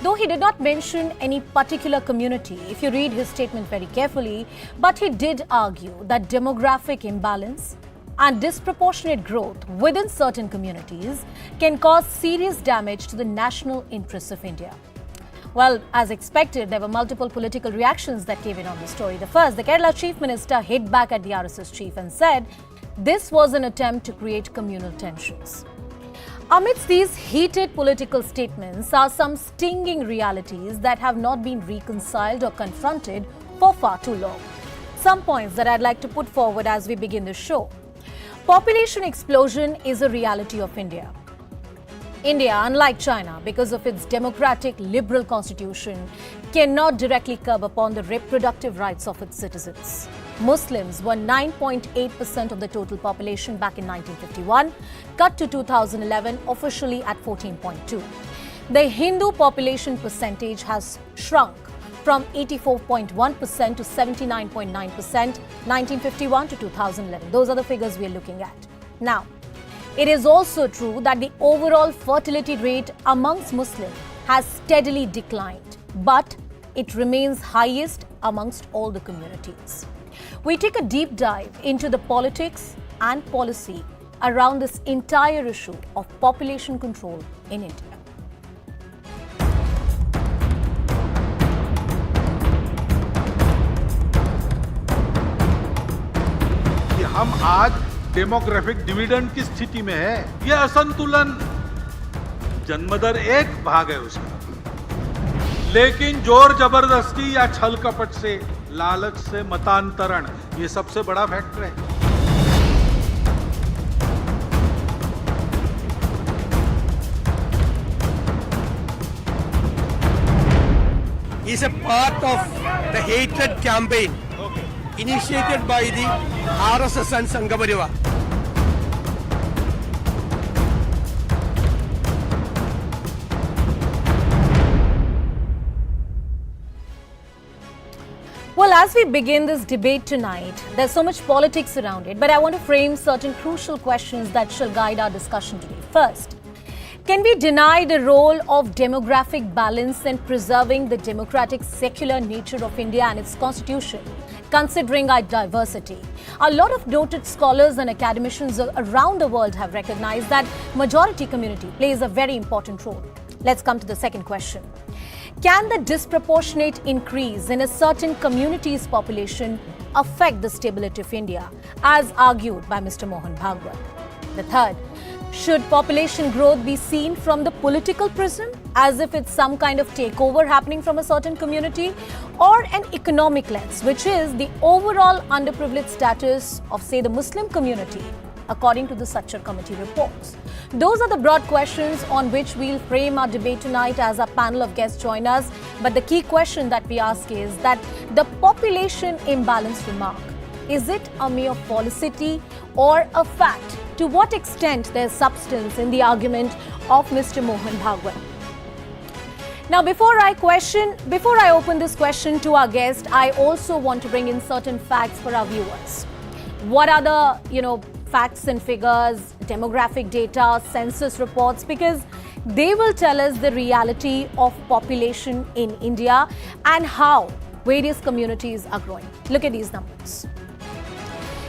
Though he did not mention any particular community, if you read his statement very carefully, but he did argue that demographic imbalance and disproportionate growth within certain communities can cause serious damage to the national interests of India. Well, as expected, there were multiple political reactions that came in on the story. The first, the Kerala Chief Minister hit back at the RSS chief and said this was an attempt to create communal tensions. Amidst these heated political statements are some stinging realities that have not been reconciled or confronted for far too long. Some points that I'd like to put forward as we begin the show. Population explosion is a reality of India. India, unlike China, because of its democratic liberal constitution, cannot directly curb upon the reproductive rights of its citizens. Muslims were 9.8% of the total population back in 1951, cut to 2011 officially at 14.2%. The Hindu population percentage has shrunk from 84.1% to 79.9%, 1951 to 2011. Those are the figures we are looking at. Now, it is also true that the overall fertility rate amongst Muslims has steadily declined, but it remains highest amongst all the communities. We take a deep dive into the politics and policy around this entire issue of population control in India. हम आज demographic dividend की स्थिति में है। यह असंतुलन जन्मदर एक भाग है उसका, लेकिन जोर जबरदस्ती या छल कपट से, लालच से मतांतरण, ये सबसे बड़ा फैक्टर है। is a part of the hatred campaign initiated by the RSS and Sangha Parivar. Well, as we begin this debate tonight, there's so much politics around it, but I want to frame certain crucial questions that shall guide our discussion today. First, can we deny the role of demographic balance in preserving the democratic secular nature of India and its constitution, considering our diversity? A lot of noted scholars and academicians around the world have recognized that majority community plays a very important role. Let's come to the second question. Can the disproportionate increase in a certain community's population affect the stability of India, as argued by Mr. Mohan Bhagwat? The third, should population growth be seen from the political prism, as if it's some kind of takeover happening from a certain community, or an economic lens, which is the overall underprivileged status of, say, the Muslim community, according to the Sachar Committee reports? Those are the broad questions on which we'll frame our debate tonight as our panel of guests join us. But the key question that we ask is that the population imbalance remark, is it a mere falsity or a fact? To what extent there's substance in the argument of Mr. Mohan Bhagwat? Now, before I open this question to our guest, I also want to bring in certain facts for our viewers. What are the, facts and figures, demographic data, census reports, because they will tell us the reality of population in India and how various communities are growing. Look at these numbers.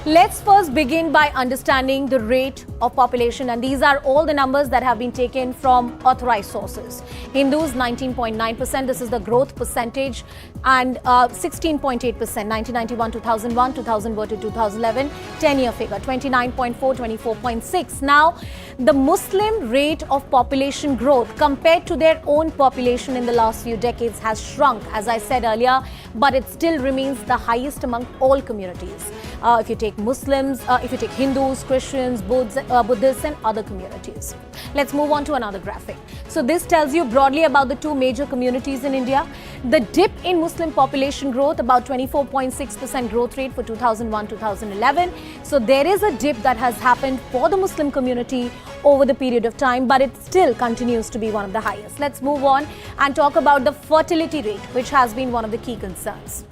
Let's first begin by understanding the rate of population, and these are all the numbers that have been taken from authorized sources. Hindus 19.9%, this is the growth percentage, and 16.8%, 1991, 2001, 2000 to 2011, 10-year figure, 29.4, 24.6. Now, the Muslim rate of population growth compared to their own population in the last few decades has shrunk, as I said earlier, but it still remains the highest among all communities. If you take Muslims, if you take Hindus, Christians, Buddhists and other communities. Let's move on to another graphic. So this tells you broadly about the two major communities in India. The dip in Muslim population growth, about 24.6% growth rate for 2001-2011. So there is a dip that has happened for the Muslim community over the period of time, but it still continues to be one of the highest. Let's move on and talk about the fertility rate, which has been one of the key concerns.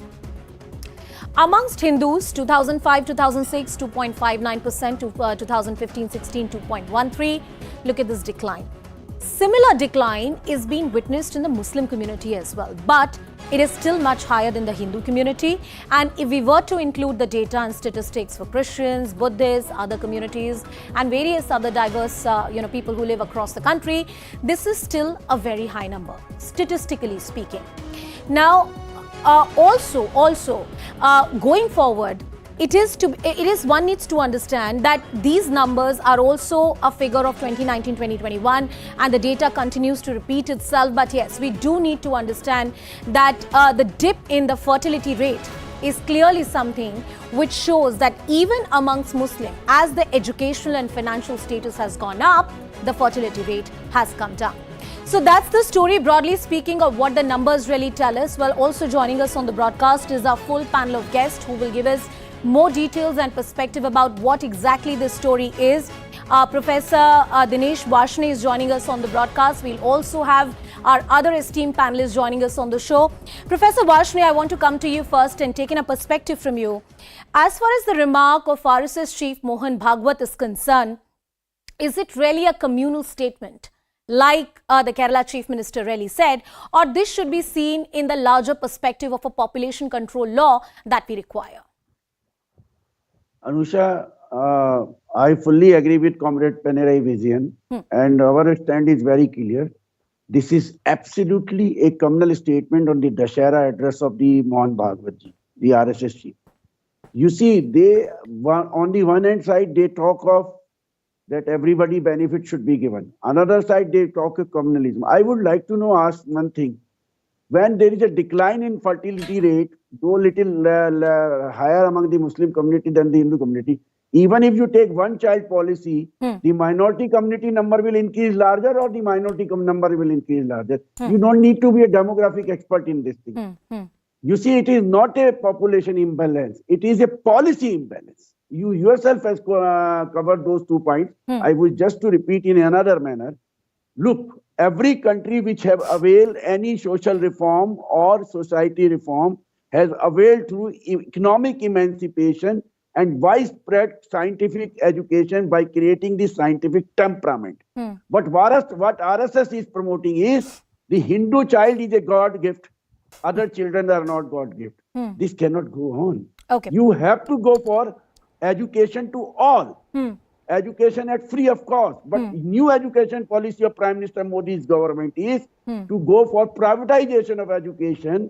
Amongst Hindus, 2005-2006, 2.59%, to 2015-16, 2.13%. Look at this decline. Similar decline is being witnessed in the Muslim community as well, but it is still much higher than the Hindu community. And if we were to include the data and statistics for Christians, Buddhists, other communities, and various other diverse, people who live across the country, this is still a very high number, statistically speaking. Now, going forward, one needs to understand that these numbers are also a figure of 2019-2021, and the data continues to repeat itself. But yes, we do need to understand that the dip in the fertility rate is clearly something which shows that even amongst Muslims, as the educational and financial status has gone up, the fertility rate has come down. So that's the story, broadly speaking, of what the numbers really tell us. Well, also joining us on the broadcast is our full panel of guests who will give us more details and perspective about what exactly this story is. Professor Dinesh Varshney is joining us on the broadcast. We'll also have our other esteemed panelists joining us on the show. Professor Varshney, I want to come to you first and take in a perspective from you. As far as the remark of RSS Chief Mohan Bhagwat is concerned, is it really a communal statement, like the Kerala Chief Minister really said, or this should be seen in the larger perspective of a population control law that we require? Anusha, I fully agree with Comrade Panerai vision, and our stand is very clear. This is absolutely a communal statement on the Dussehra address of the Mohan Bhagwat ji, the RSS chief. You see, on the one hand side, they talk of that everybody benefit should be given. Another side, they talk of communalism. I would like to ask one thing. When there is a decline in fertility rate, though little higher among the Muslim community than the Hindu community, even if you take one child policy, the minority community number will increase larger or the minority number will increase larger. You don't need to be a demographic expert in this thing. You see, it is not a population imbalance. It is a policy imbalance. You yourself has covered those 2 points. I would just to repeat in another manner. Look, every country which have availed any social reform or society reform has availed through economic emancipation and widespread scientific education by creating the scientific temperament. But what RSS is promoting is the Hindu child is a God gift. Other children are not God gift. This cannot go on. Okay. You have to go for education to all. Education at free of cost. But new education policy of Prime Minister Modi's government is to go for privatization of education,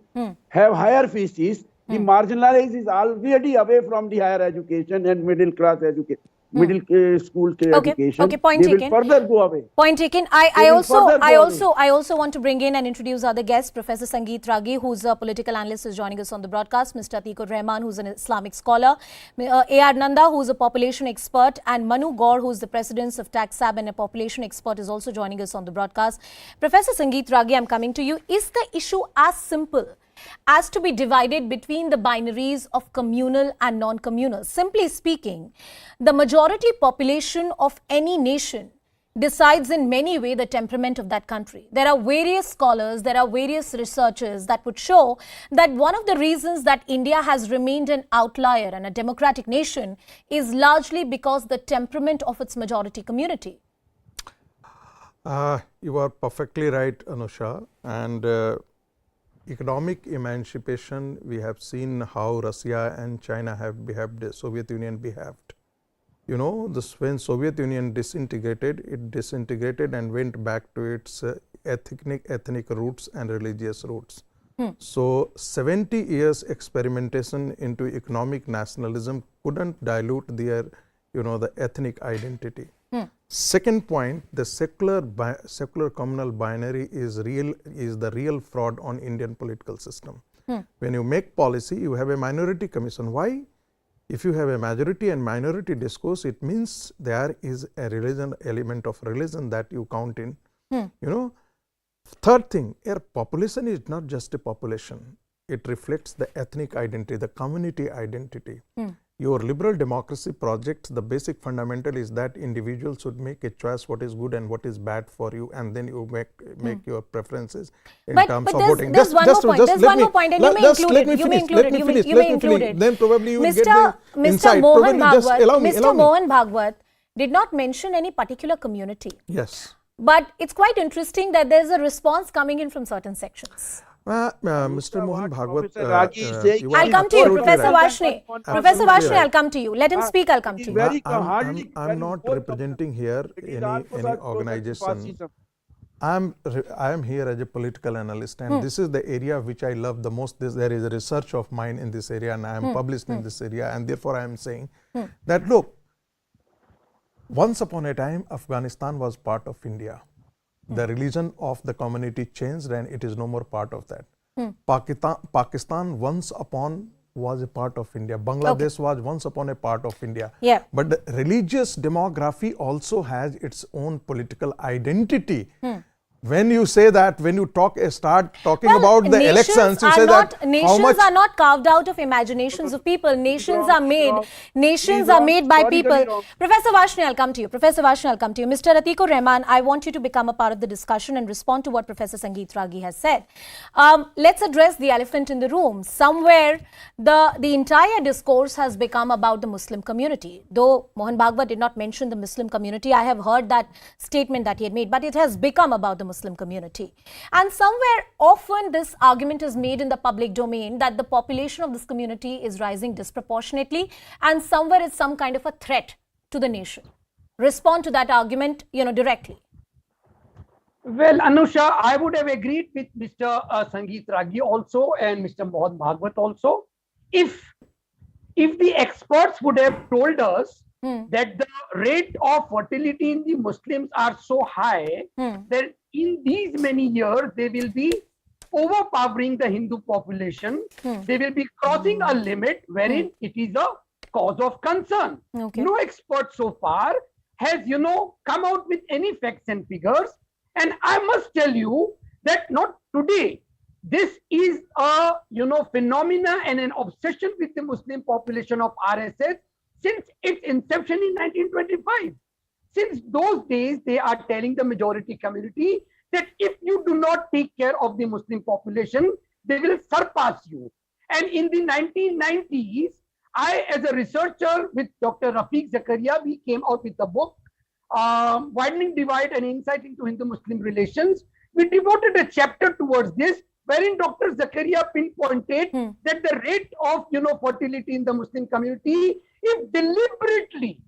have higher fees. The marginalized is already away from the higher education and middle class education. Middle school education. Okay, point they taken. will further go away. Point taken. I also want to bring in and introduce other guests. Professor Sangeet Ragi, who's a political analyst, is joining us on the broadcast. Mr. Atikur Rahman, who's an Islamic scholar. A.R. Nanda, who's a population expert, and Manu Gaur, who's the president of TaxSab and a population expert, is also joining us on the broadcast. Professor Sangeet Ragi, I'm coming to you. Is the issue as simple as to be divided between the binaries of communal and non-communal? Simply speaking, the majority population of any nation decides in many ways the temperament of that country. There are various scholars, there are various researchers that would show that one of the reasons that India has remained an outlier and a democratic nation is largely because the temperament of its majority community. You are perfectly right, Anusha. And economic emancipation, we have seen how Russia and China have behaved, the Soviet Union behaved. You know, when Soviet Union disintegrated, it disintegrated and went back to its ethnic roots and religious roots. So 70 years experimentation into economic nationalism couldn't dilute their, the ethnic identity. Second point, the secular communal binary is the real fraud on Indian political system. When you make policy, you have a minority commission. Why? If you have a majority and minority discourse, it means there is a religion element of religion that you count in. Third thing, a population is not just a population. It reflects the ethnic identity, the community identity. Your liberal democracy project, the basic fundamental is that individuals should make a choice what is good and what is bad for you, and then you make your preferences in terms of voting. There's one more point, and you may include it. Then probably you will get the insight. Mr. Mohan Bhagwat did not mention any particular community. Yes. But it's quite interesting that there's a response coming in from certain sections. Mr. Mohan Bhagwat, I'll come to you, Professor Varshney. Professor Varshney, I'll come to you. Let him speak, I'll come to you. I'm not representing here any organization. I am here as a political analyst, and this is the area which I love the most. There is a research of mine in this area, and I am published in this area, and therefore I am saying that, look, once upon a time, Afghanistan was part of India. The religion of the community changed and it is no more part of that. Pakistan once upon was a part of India. Bangladesh was once upon a part of India. But the religious demography also has its own political identity. When you say that, when you start talking about the elections, you say that nations are not carved out of imaginations of people. Nations are made by people. Professor Varshney, I'll come to you. Mr. Atikur Rahman, I want you to become a part of the discussion and respond to what Professor Sangeet Ragi has said. Let's address the elephant in the room. Somewhere, the entire discourse has become about the Muslim community. Though Mohan Bhagwat did not mention the Muslim community, I have heard that statement that he had made, but it has become about the Muslim community. And somewhere often this argument is made in the public domain that the population of this community is rising disproportionately, and somewhere it's some kind of a threat to the nation. Respond to that argument, directly. Well, Anusha, I would have agreed with Mr. Sangeet Ragi also and Mr. Mohan Bhagwat also if if the experts would have told us that the rate of fertility in the Muslims are so high that in these many years they will be overpowering the Hindu population, they will be crossing a limit wherein it is a cause of concern. No expert so far has, come out with any facts and figures. And I must tell you that not today, this is a, phenomena and an obsession with the Muslim population of RSS since its inception in 1925. Since those days, they are telling the majority community that if you do not take care of the Muslim population, they will surpass you. And in the 1990s, I, as a researcher with Dr. Rafiq Zakaria, we came out with a book, Widening Divide and Insight into Hindu-Muslim Relations. We devoted a chapter towards this, wherein Dr. Zakaria pinpointed that the rate of, fertility in the Muslim community is deliberately,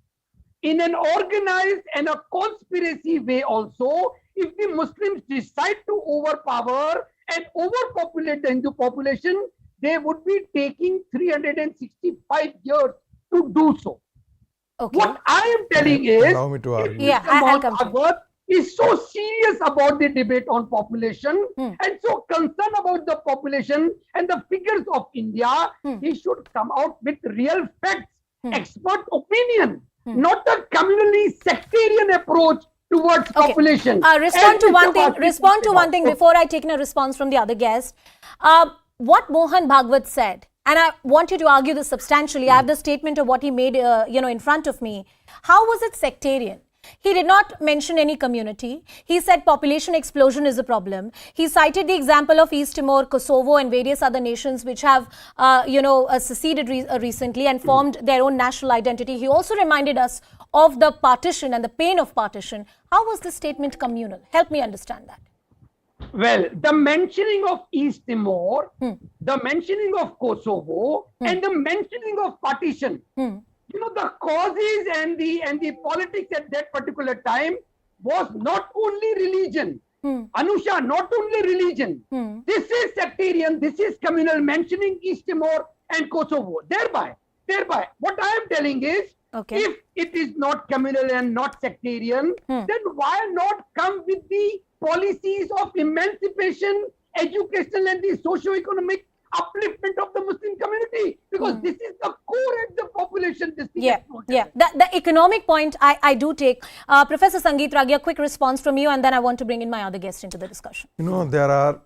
in an organized and a conspiracy way also, if the Muslims decide to overpower and overpopulate the Hindu population, they would be taking 365 years to do so. What I am telling is, allow me to argue. Mohan Bhagwat is so serious about the debate on population and so concerned about the population and the figures of India, he should come out with real facts, expert opinion, not a communally sectarian approach towards population. Respond to one thing before I take a response from the other guest. What Mohan Bhagwat said, and I want you to argue this substantially. I have the statement of what he made, in front of me. How was it sectarian? He did not mention any community. He said population explosion is a problem. He cited the example of East Timor, Kosovo and various other nations which have, seceded recently and formed their own national identity. He also reminded us of the partition and the pain of partition. How was this statement communal? Help me understand that. Well, the mentioning of East Timor, the mentioning of Kosovo, and the mentioning of partition, the causes and the politics at that particular time was not only religion. Anusha, not only religion. This is sectarian, this is communal, mentioning East Timor and Kosovo. Thereby, what I am telling is, if it is not communal and not sectarian, then why not come with the policies of emancipation, educational and the socio-economic upliftment of the Muslim community? Because this is the core of the population. The economic point I do take. Professor Sangeet Ragia, quick response from you, and then I want to bring in my other guest into the discussion. There are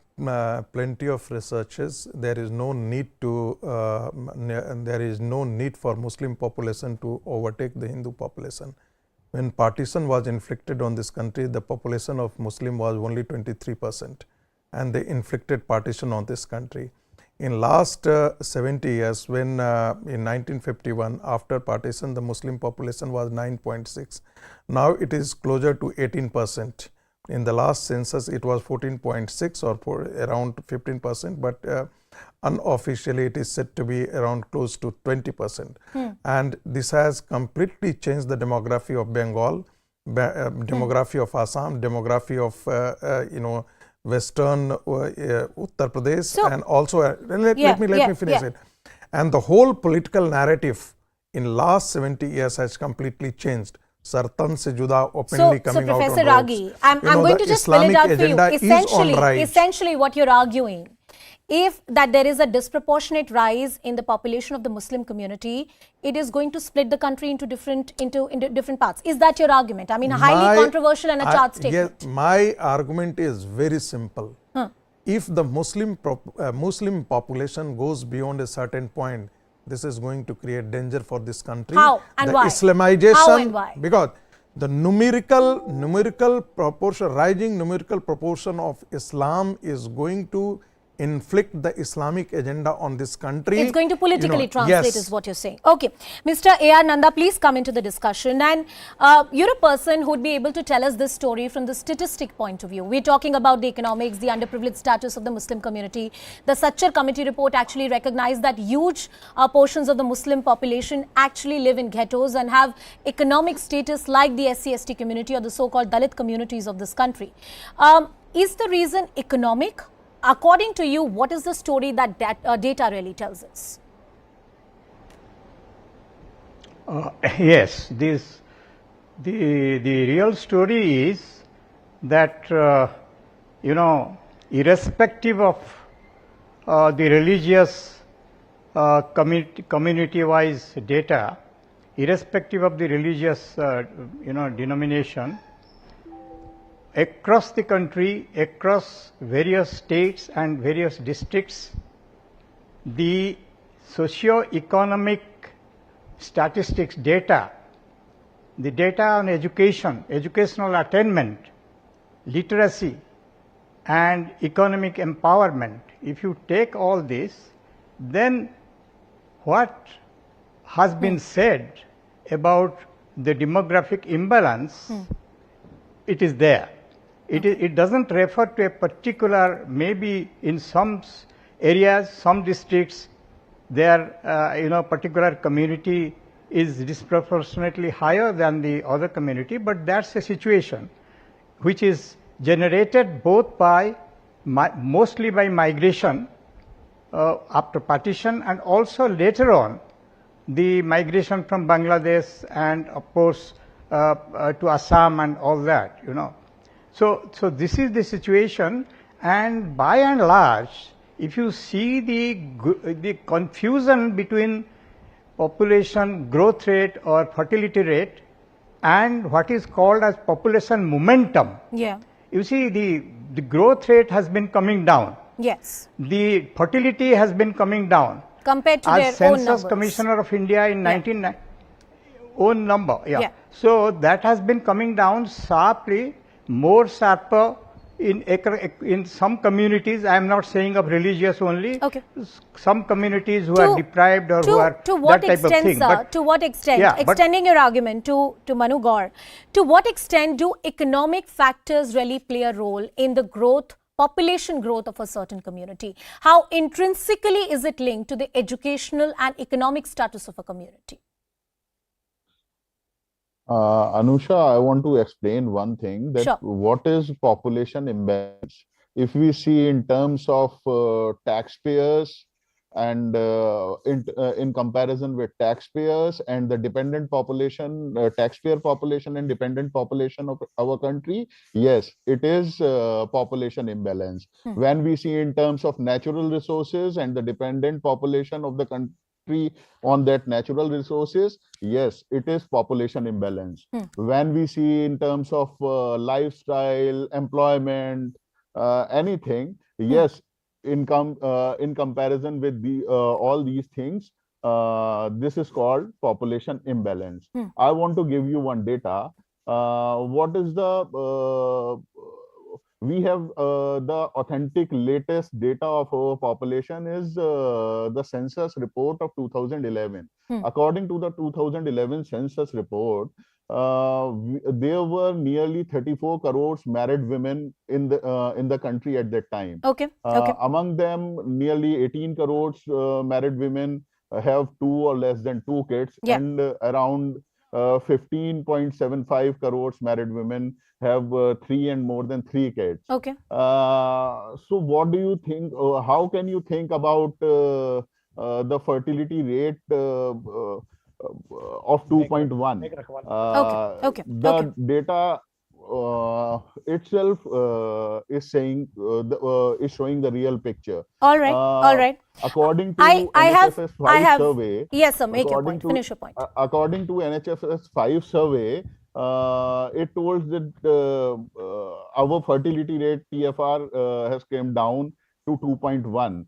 plenty of researches. There is no need to for Muslim population to overtake the Hindu population. When partition was inflicted on this country, the population of Muslim was only 23%, and they inflicted partition on this country. In last 70 years, when in 1951, after partition, the Muslim population was 9.6. Now it is closer to 18%. In the last census, it was 14.6 or around 15%, but unofficially it is said to be around close to 20%. And this has completely changed the demography of Bengal, demography of Assam, demography of Western Uttar Pradesh, and also let me finish it. And the whole political narrative in last 70 years has completely changed. Sartan se juda openly coming out on roads. So Professor Ragi, I'm going to just spell it out for you. Essentially what you're arguing, if that there is a disproportionate rise in the population of the Muslim community, it is going to split the country into different parts. Is that your argument? I mean, highly controversial and a chart statement. Yes, my argument is very simple. If the Muslim population goes beyond a certain point, this is going to create danger for this country. How and why? Islamization. How and why? Because the numerical proportion, rising numerical proportion of Islam is going to inflict the Islamic agenda on this country. It's going to politically translate is what you're saying. Okay. Mr. A.R. Nanda, please come into the discussion. And you're a person who would be able to tell us this story from the statistic point of view. We're talking about the economics, the underprivileged status of the Muslim community. The Sachar committee report actually recognized that huge portions of the Muslim population actually live in ghettos and have economic status like the SC/ST community or the so-called Dalit communities of this country. Is the reason economic? According to you, what is the story that data really tells us? Yes, the real story is that irrespective of the religious community-wise data, irrespective of the religious denomination, across the country, across various states and various districts, the socio-economic statistics data, the data on education, educational attainment, literacy, and economic empowerment, if you take all this, then what has been said about the demographic imbalance, it is there. It doesn't refer to a particular, maybe in some areas, some districts, their particular community is disproportionately higher than the other community, but that's a situation which is generated both by mostly by migration after partition, and also later on the migration from Bangladesh and of course to Assam and all that, So this is the situation, and by and large, if you see the confusion between population growth rate or fertility rate and what is called as population momentum. Yeah. You see, the growth rate has been coming down. Yes. The fertility has been coming down. Compared to as their own Census numbers. Commissioner of India in 1990, own number, yeah. So that has been coming down sharply, more sharper in some communities. I am not saying of religious only. Okay. Some communities who are deprived or who are to what that type extent, of thing. sir? To what extent? Yeah, extending your argument to Manu Gaur, to what extent do economic factors really play a role in the growth, population growth of a certain community? How intrinsically is it linked to the educational and economic status of a community? Anusha, I want to explain one thing, that Sure. what is population imbalance. If we see in terms of taxpayers and in comparison with taxpayers and the dependent population, taxpayer population and dependent population of our country, yes, it is population imbalance. When we see in terms of natural resources and the dependent population of the country on that natural resources, yes, it is population imbalance. When we see in terms of lifestyle, employment, anything, yes, income in comparison with the all these things, this is called population imbalance. I want to give you one data. What is the we have the authentic latest data of our population is the census report of 2011. According to the 2011 census report, there were nearly 34 crores married women in the country at that time. Okay. Among them, nearly 18 crores married women have 2 or less than 2 kids, and around 15.75 crores married women have 3 and more than 3 kids. Okay. So what do you think, how can you think about the fertility rate of 2.1? The data itself is saying is showing the real picture. All right. According to I NHFS 5 have survey, yes, sir, make your point. Finish your point. According to NHFS 5 survey, it told that our fertility rate TFR has came down to 2.1.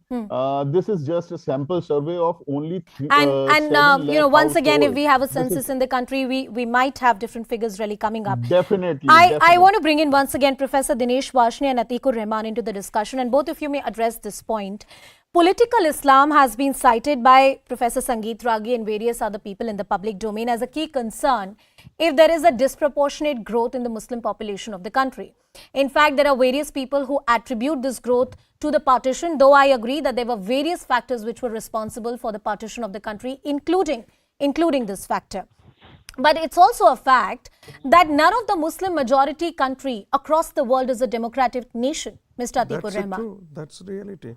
This is just a sample survey of only once again, if we have a census in the country, we might have different figures really coming up. Definitely. I want to bring in once again Professor Dinesh Vashni and Atikur Rahman into the discussion, and both of you may address this point. Political Islam has been cited by Professor Sangeet Ragi and various other people in the public domain as a key concern if there is a disproportionate growth in the Muslim population of the country. In fact, there are various people who attribute this growth to the partition, though I agree that there were various factors which were responsible for the partition of the country, including this factor. But it's also a fact that none of the Muslim majority country across the world is a democratic nation, Mr. Atikur Rahman. That's true. That's reality.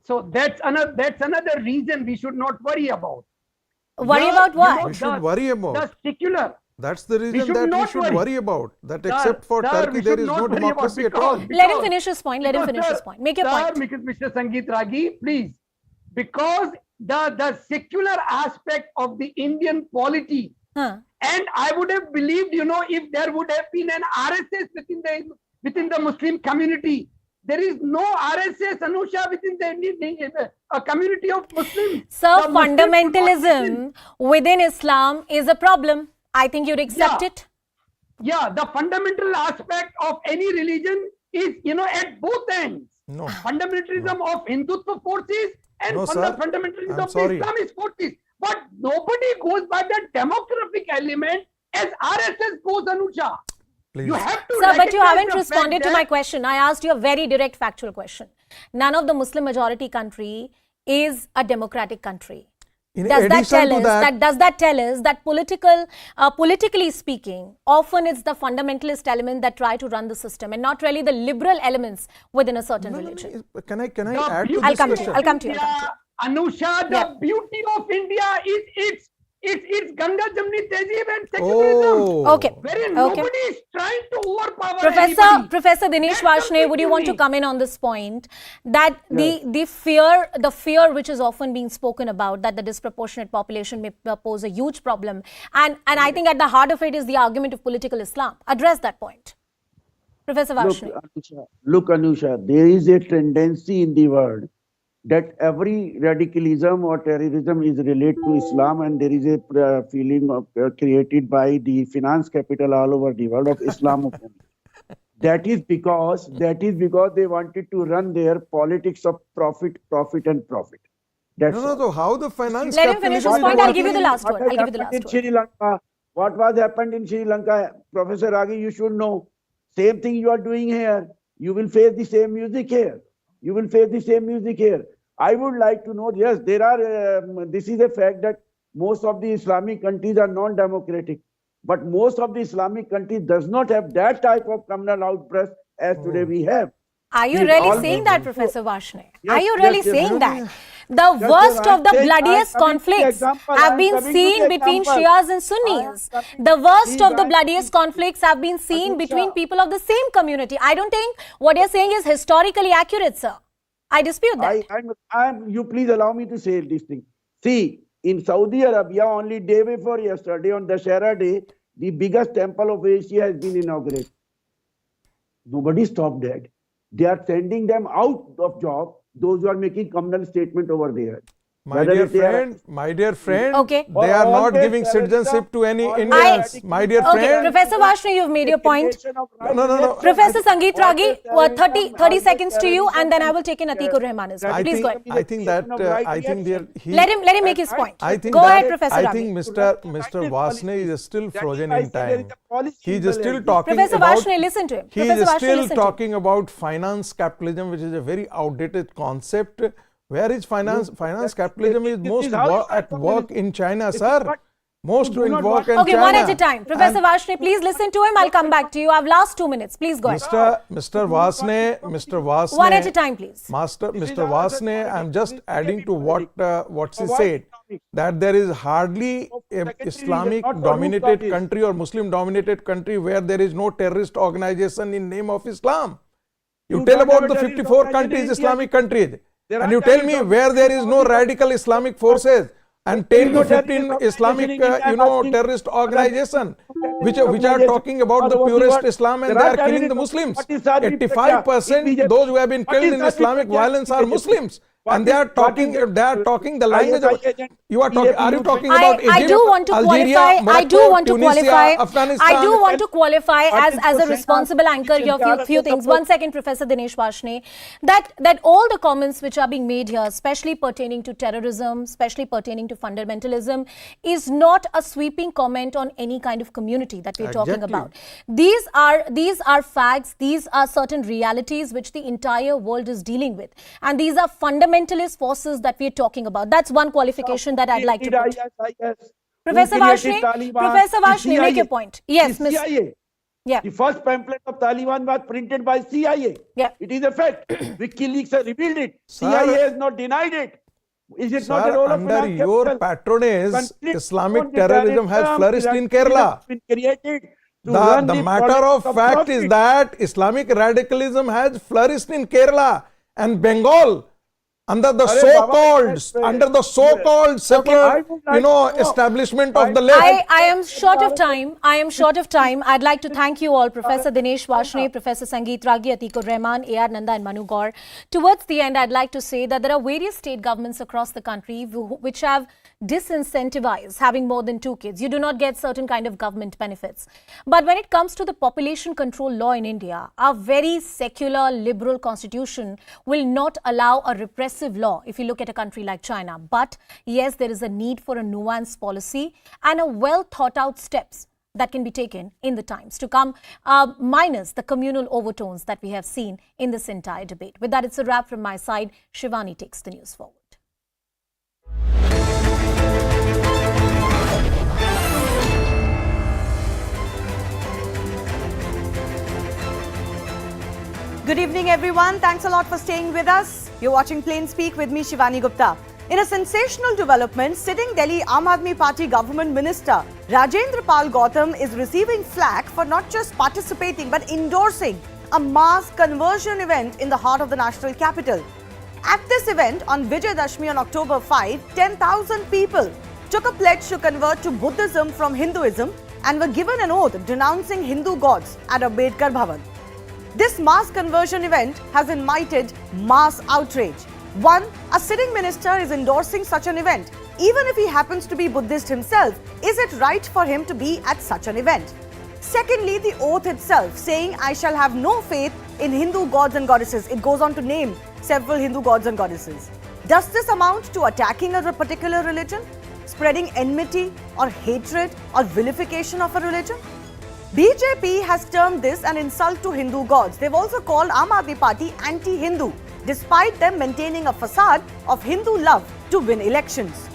So that's another reason we should not worry about. Worry about what? We should worry about. The secular. That's the reason that we should worry about. That Sir, except for sir, Turkey, we there should is not no worry about democracy at because- all. Let him finish his point. Let him finish his point. Make your Sir, point. Mr. Sangeet Ragi, please. Because the secular aspect of the Indian polity, and I would have believed, if there would have been an RSS within the Muslim community. There is no RSS, Anusha, within the Indian community of Muslims. Sir, The Muslim fundamentalism within Islam is a problem. I think you'd accept it. Yeah, the fundamental aspect of any religion is, at both ends. No. Fundamentalism of Hindutva forces and No, sir. fundamentalism I'm of the sorry. Islamist forces. But nobody goes by the demographic element as RSS goes, Anusha. Please. You have to Sir, but you recognize haven't the responded fact to my that- question. I asked you a very direct factual question. None of the Muslim majority country is a democratic country. In Does that addition tell to us that- does that tell us that politically speaking, often it's the fundamentalist element that try to run the system and not really the liberal elements within a certain religion? Can I The add to beauty this I'll come question? to you. I'll come to you. Anusha, the Yeah. beauty of India is it's Ganga Jamni Tehzeeb and secularism. Oh. Okay. Wherein Okay. nobody is trying to overpower Professor anybody. Dinesh That's Varshney, something would you want to unique. come in on this point that the fear which is often being spoken about, that the disproportionate population may pose a huge problem, and I think at the heart of it is the argument of political Islam. Address that point, Professor Varshney. Look, Anusha, there is a tendency in the world that every radicalism or terrorism is related to Islam, and there is a feeling of created by the finance capital all over the world of Islamophobia. That is because they wanted to run their politics of profit. That's No. How the finance Let him finish his capitalism point. is I'll give you the working? last word. What I'll has give you the happened last in word. Sri Lanka? What was happened in Sri Lanka? Professor Ragi, you should know. Same thing you are doing here. You will face the same music here. I would like to know, yes, there are, this is a fact that most of the Islamic countries are non-democratic. But most of the Islamic countries does not have that type of communal outburst as today we have. Are you It really all- saying that, Professor Varshney? Yes, Are you yes, really yes. saying that? Yes, The worst yes, of the I'm saying- bloodiest I'm coming to the conflicts example. have I'm been coming to seen the between example. Shias and Sunnis. The worst of the bloodiest conflicts have been seen Anusha. between people of the same community. I don't think what you're saying is historically accurate, sir. I dispute that. You please allow me to say this thing. See, in Saudi Arabia, only day before yesterday, on Dussehra day, the biggest temple of Asia has been inaugurated. Nobody stopped that. They are sending them out of job, those who are making communal statement over there. My dear friend, Okay. they are not Always giving terrorism, citizenship to any always Indians. My dear Okay, friend. Professor Varshney, you've made your point. No. Professor Sangeet Ragi, 30 seconds to you, and then I will take in Atikur Rahman as well. Please go ahead. I think Let him make his point. I think Go that, ahead, Professor I Ragi. think Mr. Varshney is still frozen in time. He is still talking Professor about. Varshney, listen to him. He Professor is Varshney, still listen to him. talking about finance capitalism, which is a very outdated concept. Where is finance? Finance capitalism is most at work in China, sir. Most in work in Okay, China. one at a time. Professor Varshney, please listen to him. I'll come back to you. I have last 2 minutes. Please go ahead. Mr. Varshney. One at a time, please. Mr. Varshney, I'm just adding to what she said, that there is hardly a Islamic dominated country or Muslim dominated country where there is no terrorist organization in name of Islam. You tell about the 54 countries, Islamic countries, and you tell me where there is no radical Islamic forces and 10 to 15 Islamic, terrorist organization which are talking about the purest Islam, and they are killing the Muslims. 85% those who have been killed in Islamic violence are Muslims. And they are talking the language of, you are talking, are you talking about Egypt, I do want to Algeria, qualify. Morocco, I do want to Tunisia, qualify. Afghanistan? I do want to qualify as a responsible anchor here. Few things. 1 second, Professor Dinesh Varshney. That all the comments which are being made here, especially pertaining to terrorism, especially pertaining to fundamentalism, is not a sweeping comment on any kind of community that we're talking about. These are facts. These are certain realities which the entire world is dealing with, and these are fundamentalist forces that we're talking about. That's one qualification that I'd like to put. Professor Varshney, make your point. Yes, Miss. CIA. Yeah. The first pamphlet of Taliban was printed by CIA. Yeah. It is a fact. WikiLeaks has revealed it. Sir. CIA has not denied it. Is it Sir, not a role of under finance your capital? patronage, Conflict Islamic on the terrorism has term, flourished in radicalism Kerala. has been created to run The the matter politics of fact is profit. that Islamic radicalism has flourished in Kerala and Bengal under the Arey so-called, Baba, under the so-called secular, I would like to know. establishment of the left. I am short of time. I am short of time. I'd like to thank you all, Professor Dinesh Varshney, Professor Sangeet Ragi, Atikur Rahman, A.R. Nanda and Manu Gaur. Towards the end, I'd like to say that there are various state governments across the country which have disincentivized having more than 2 kids. You do not get certain kind of government benefits. But when it comes to the population control law in India, our very secular liberal constitution will not allow a repressive law if you look at a country like China. But yes, there is a need for a nuanced policy and a well thought out steps that can be taken in the times to come, minus the communal overtones that we have seen in this entire debate. With that, it's a wrap from my side. Shivani takes the news forward. Good evening, everyone. Thanks a lot for staying with us. You're watching Plain Speak with me, Shivani Gupta. In a sensational development, sitting Delhi Aam Aadmi Party government minister Rajendra Pal Gautam is receiving flack for not just participating but endorsing a mass conversion event in the heart of the national capital. At this event on Vijay Dashmi on October 5, 10,000 people took a pledge to convert to Buddhism from Hinduism and were given an oath denouncing Hindu gods at Ambedkar Bhavan. This mass conversion event has ignited mass outrage. One, a sitting minister is endorsing such an event. Even if he happens to be Buddhist himself, is it right for him to be at such an event? Secondly, the oath itself saying, I shall have no faith in Hindu gods and goddesses. It goes on to name several Hindu gods and goddesses. Does this amount to attacking a particular religion? Spreading enmity or hatred or vilification of a religion? BJP has termed this an insult to Hindu gods. They've also called Aam Aadmi Party anti-Hindu, despite them maintaining a facade of Hindu love to win elections.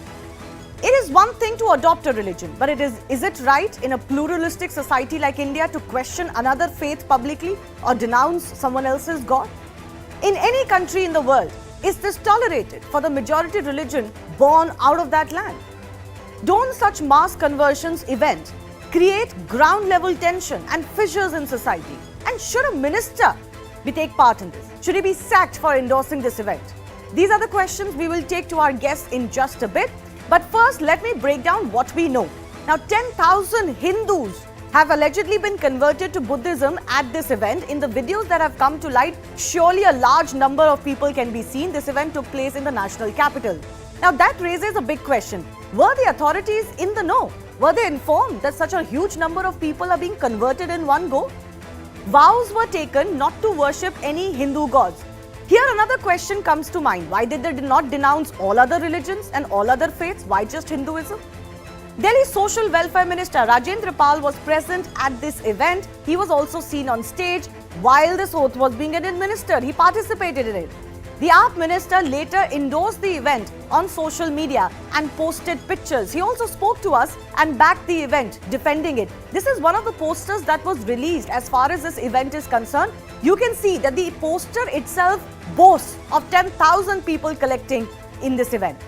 It is one thing to adopt a religion, but is it right in a pluralistic society like India to question another faith publicly or denounce someone else's god? In any country in the world, is this tolerated for the majority religion born out of that land? Don't such mass conversions event create ground level tension and fissures in society? And should a minister take part in this? Should he be sacked for endorsing this event? These are the questions we will take to our guests in just a bit. But first, let me break down what we know. Now, 10,000 Hindus have allegedly been converted to Buddhism at this event. In the videos that have come to light, surely a large number of people can be seen. This event took place in the national capital. Now, that raises a big question. Were the authorities in the know? Were they informed that such a huge number of people are being converted in one go? Vows were taken not to worship any Hindu gods. Here another question comes to mind. Why did they not denounce all other religions and all other faiths? Why just Hinduism? Delhi Social Welfare Minister Rajendra Pal was present at this event. He was also seen on stage while this oath was being administered. He participated in it. The AAP minister later endorsed the event on social media and posted pictures. He also spoke to us and backed the event, defending it. This is one of the posters that was released as far as this event is concerned. You can see that the poster itself boasts of 10,000 people collecting in this event.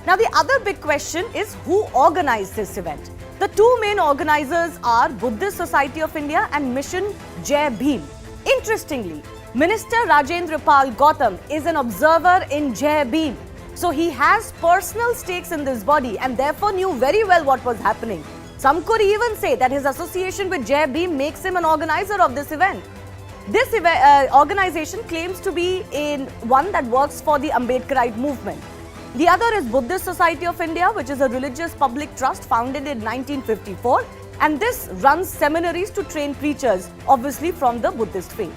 Now, the other big question is who organized this event? The two main organizers are Buddhist Society of India and Mission Jai Bhim. Interestingly, Minister Rajendra Pal Gautam is an observer in Jai Bhim. So he has personal stakes in this body and therefore knew very well what was happening. Some could even say that his association with Jai Bhim makes him an organizer of this event. This organization claims to be in one that works for the Ambedkarite movement. The other is Buddhist Society of India, which is a religious public trust founded in 1954. And this runs seminaries to train preachers, obviously from the Buddhist faith.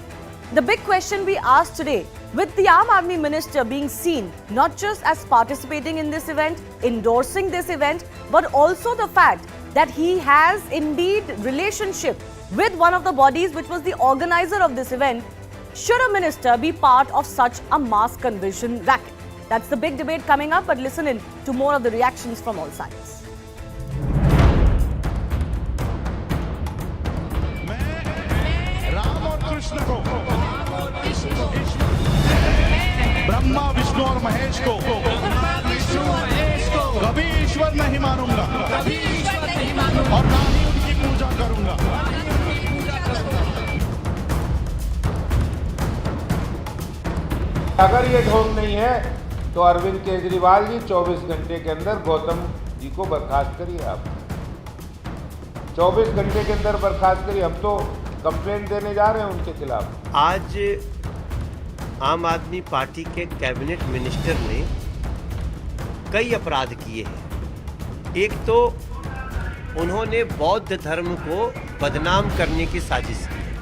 The big question we asked today, with the Aam Aadmi minister being seen not just as participating in this event, endorsing this event, but also the fact that he has indeed relationship with one of the bodies which was the organizer of this event, should a minister be part of such a mass conversion racket? That's the big debate coming up, but listen in to more of the reactions from all sides. Brahma Vishnu और महेश को नहीं मानूंगा, और ना ही उनकी पूजा करूंगा। अगर ये ढोंग नहीं है तो अरविंद केजरीवाल जी 24 घंटे के अंदर गौतम जी को बर्खास्त करिए। आप 24 घंटे के अंदर बर्खास्त करिए। हम तो कंप्लेंट देने जा रहे हैं उनके खिलाफ। आज आम आदमी पार्टी के कैबिनेट मिनिस्टर ने कई अपराध किए हैं। एक तो उन्होंने बौद्ध धर्म को बदनाम करने की साजिश की है,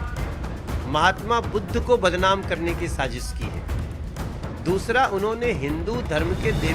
महात्मा बुद्ध को बदनाम करने की साजिश की है। दूसरा, उन्होंने हिंदू धर्म के देवी